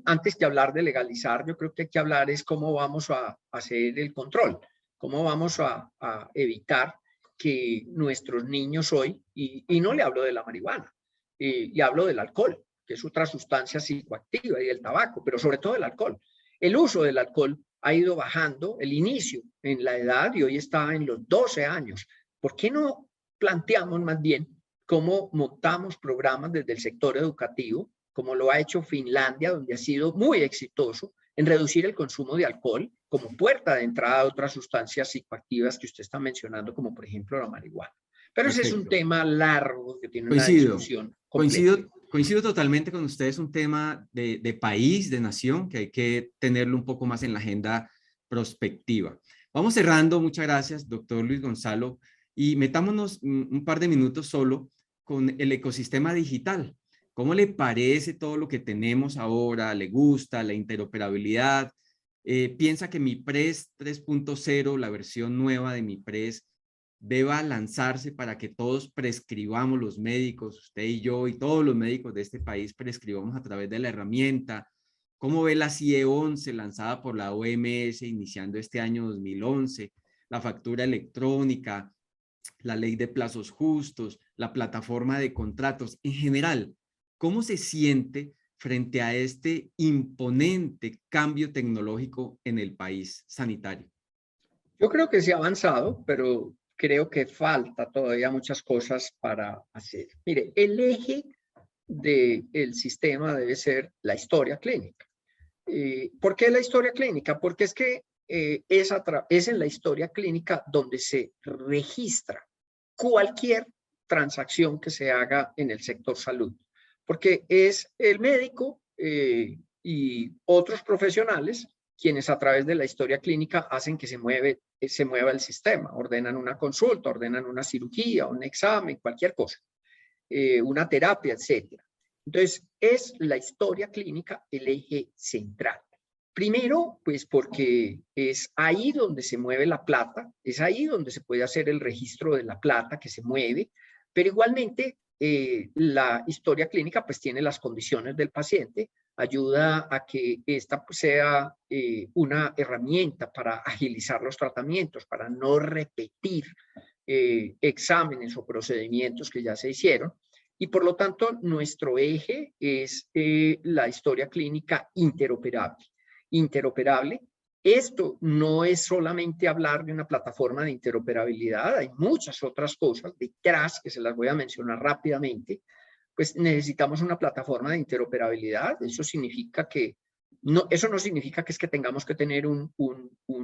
antes de hablar de legalizar, yo creo que hay que hablar es cómo vamos a hacer el control, cómo vamos a evitar que nuestros niños hoy, y no le hablo de la marihuana, y hablo del alcohol, que es otra sustancia psicoactiva, y el tabaco, pero sobre todo el alcohol. El uso del alcohol ha ido bajando, el inicio en la edad, y hoy está en los 12 años. ¿Por qué no planteamos más bien cómo montamos programas desde el sector educativo, como lo ha hecho Finlandia, donde ha sido muy exitoso en reducir el consumo de alcohol como puerta de entrada a otras sustancias psicoactivas que usted está mencionando, como por ejemplo la marihuana. Pero ese es un Perfecto. tema largo que tiene una Coincido, discusión compleja. coincido totalmente con usted. Es un tema de país, de nación, que hay que tenerlo un poco más en la agenda prospectiva. Vamos cerrando. Muchas gracias, doctor Luis Gonzalo. Y metámonos un par de minutos solo con el ecosistema digital. ¿Cómo le parece todo lo que tenemos ahora? ¿Le gusta la interoperabilidad? ¿Piensa que MIPRES 3.0, la versión nueva de MIPRES, deba lanzarse para que todos prescribamos, los médicos, usted y yo y todos los médicos de este país prescribamos a través de la herramienta? ¿Cómo ve la CIE 11 lanzada por la OMS iniciando este año 2011? La factura electrónica, la ley de plazos justos, la plataforma de contratos. En general, ¿cómo se siente frente a este imponente cambio tecnológico en el país sanitario? Yo creo que se ha avanzado, pero creo que falta todavía muchas cosas para hacer. Mire, el eje del sistema debe ser la historia clínica. ¿Por qué la historia clínica? Porque es que es en la historia clínica donde se registra cualquier transacción que se haga en el sector salud, porque es el médico y otros profesionales quienes a través de la historia clínica hacen que se mueva el sistema, ordenan una consulta, ordenan una cirugía, un examen, cualquier cosa, una terapia, etcétera. Entonces, es la historia clínica el eje central. Primero, pues porque es ahí donde se mueve la plata, es ahí donde se puede hacer el registro de la plata que se mueve, pero igualmente la historia clínica pues tiene las condiciones del paciente, ayuda a que esta pues, sea una herramienta para agilizar los tratamientos, para no repetir exámenes o procedimientos que ya se hicieron. Y por lo tanto, nuestro eje es la historia clínica interoperable. Interoperable. Esto no es solamente hablar de una plataforma de interoperabilidad, hay muchas otras cosas detrás que se las voy a mencionar rápidamente. Pues necesitamos una plataforma de interoperabilidad. Eso significa que eso no significa que es que tengamos que tener un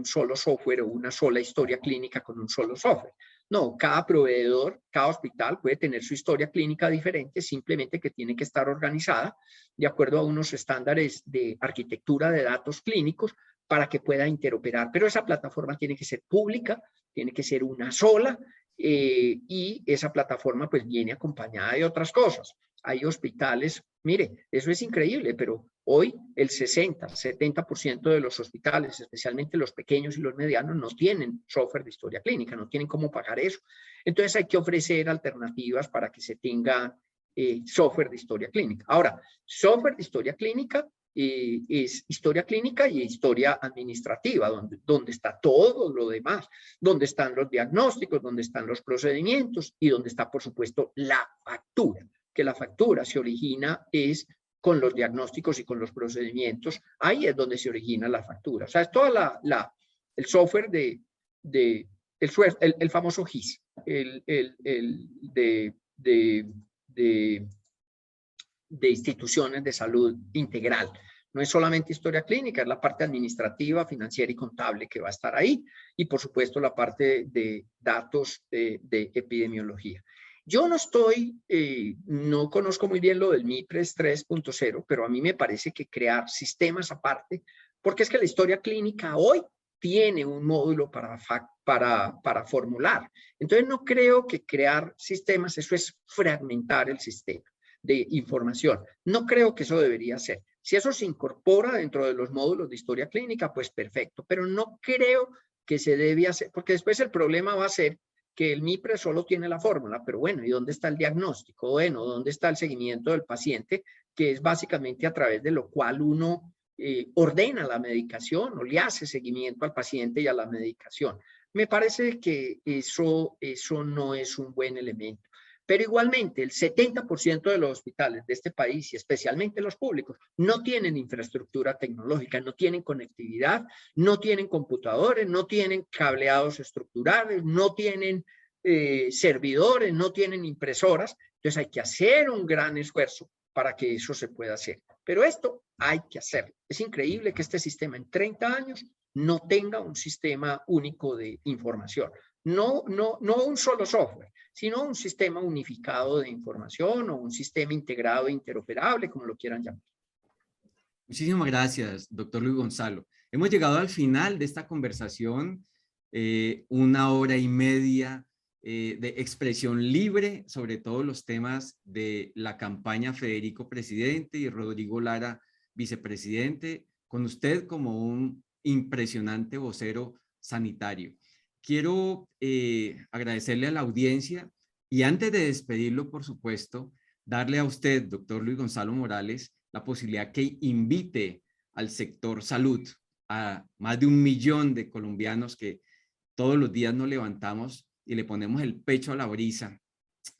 solo software o una sola historia clínica con un solo software. No, cada proveedor, cada hospital puede tener su historia clínica diferente, simplemente que tiene que estar organizada de acuerdo a unos estándares de arquitectura de datos clínicos para que pueda interoperar. Pero esa plataforma tiene que ser pública, tiene que ser una sola y esa plataforma pues viene acompañada de otras cosas. Hay hospitales, mire, eso es increíble, pero hoy el 60-70% de los hospitales, especialmente los pequeños y los medianos, no tienen software de historia clínica, no tienen cómo pagar eso. Entonces hay que ofrecer alternativas para que se tenga software de historia clínica. Ahora, software de historia clínica es historia clínica y historia administrativa, donde está todo lo demás, donde están los diagnósticos, donde están los procedimientos y donde está, por supuesto, la factura, que la factura se origina es con los diagnósticos y con los procedimientos, ahí es donde se origina la factura. O sea, es toda el software el famoso GIS, de instituciones de salud integral. No es solamente historia clínica, es la parte administrativa, financiera y contable que va a estar ahí y por supuesto la parte de datos de epidemiología. Yo no conozco muy bien lo del MIPRES 3.0, pero a mí me parece que crear sistemas aparte, porque es que la historia clínica hoy tiene un módulo para formular. Entonces no creo que crear sistemas, eso es fragmentar el sistema de información. No creo que eso debería ser. Si eso se incorpora dentro de los módulos de historia clínica, pues perfecto, pero no creo que se debe hacer, porque después el problema va a ser que el MIPRES solo tiene la fórmula, pero bueno, ¿y dónde está el diagnóstico? Bueno, ¿dónde está el seguimiento del paciente? Que es básicamente a través de lo cual uno ordena la medicación o le hace seguimiento al paciente y a la medicación. Me parece que eso no es un buen elemento. Pero igualmente, el 70% de los hospitales de este país, y especialmente los públicos, no tienen infraestructura tecnológica, no tienen conectividad, no tienen computadores, no tienen cableados estructurales, no tienen servidores, no tienen impresoras. Entonces hay que hacer un gran esfuerzo para que eso se pueda hacer. Pero esto hay que hacerlo. Es increíble que este sistema en 30 años no tenga un sistema único de información. No un solo software, sino un sistema unificado de información o un sistema integrado e interoperable, como lo quieran llamar. Muchísimas gracias, doctor Luis Gonzalo. Hemos llegado al final de esta conversación, 1 hora y media de expresión libre sobre todos los temas de la campaña Federico Presidente y Rodrigo Lara Vicepresidente, con usted como un impresionante vocero sanitario. Quiero agradecerle a la audiencia y antes de despedirlo, por supuesto, darle a usted, doctor Luis Gonzalo Morales, la posibilidad que invite al sector salud, a más de 1 millón de colombianos que todos los días nos levantamos y le ponemos el pecho a la brisa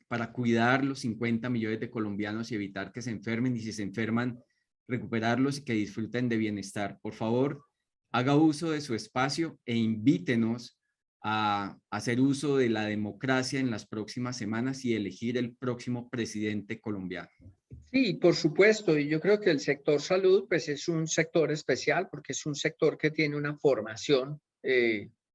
para cuidar los 50 millones de colombianos y evitar que se enfermen, y si se enferman, recuperarlos y que disfruten de bienestar. Por favor, haga uso de su espacio e invítenos a hacer uso de la democracia en las próximas semanas y elegir el próximo presidente colombiano. Sí, por supuesto, y yo creo que el sector salud pues es un sector especial porque es un sector que tiene una formación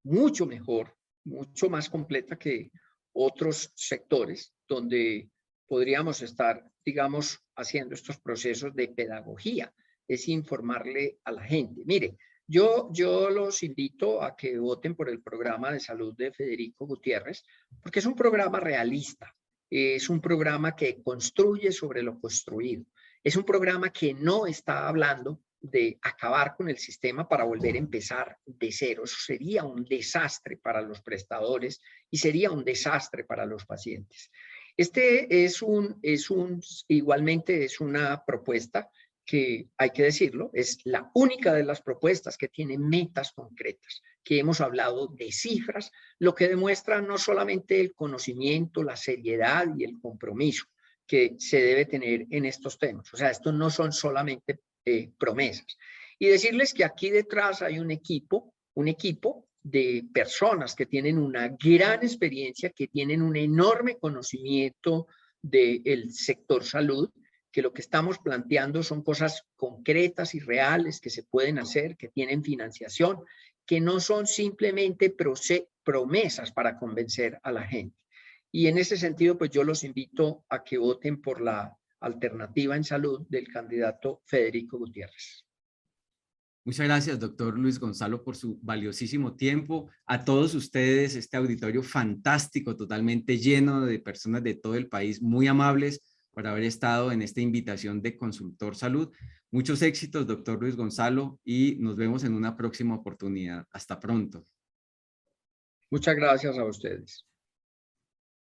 mucho mejor, mucho más completa que otros sectores donde podríamos estar, digamos, haciendo estos procesos de pedagogía, es informarle a la gente. Mire, yo los invito a que voten por el programa de salud de Federico Gutiérrez, porque es un programa realista. Es un programa que construye sobre lo construido. Es un programa que no está hablando de acabar con el sistema para volver a empezar de cero. Eso sería un desastre para los prestadores y sería un desastre para los pacientes. Igualmente es una propuesta que, hay que decirlo, es la única de las propuestas que tiene metas concretas, que hemos hablado de cifras, lo que demuestra no solamente el conocimiento, la seriedad y el compromiso que se debe tener en estos temas. O sea, estos no son solamente promesas. Y decirles que aquí detrás hay un equipo de personas que tienen una gran experiencia, que tienen un enorme conocimiento del sector salud, que lo que estamos planteando son cosas concretas y reales que se pueden hacer, que tienen financiación, que no son simplemente promesas para convencer a la gente. Y en ese sentido, pues yo los invito a que voten por la alternativa en salud del candidato Federico Gutiérrez. Muchas gracias, doctor Luis Gonzalo, por su valiosísimo tiempo. A todos ustedes, este auditorio fantástico, totalmente lleno de personas de todo el país, muy amables por haber estado en esta invitación de Consultor Salud. Muchos éxitos, doctor Luis Gonzalo, y nos vemos en una próxima oportunidad. Hasta pronto. Muchas gracias a ustedes.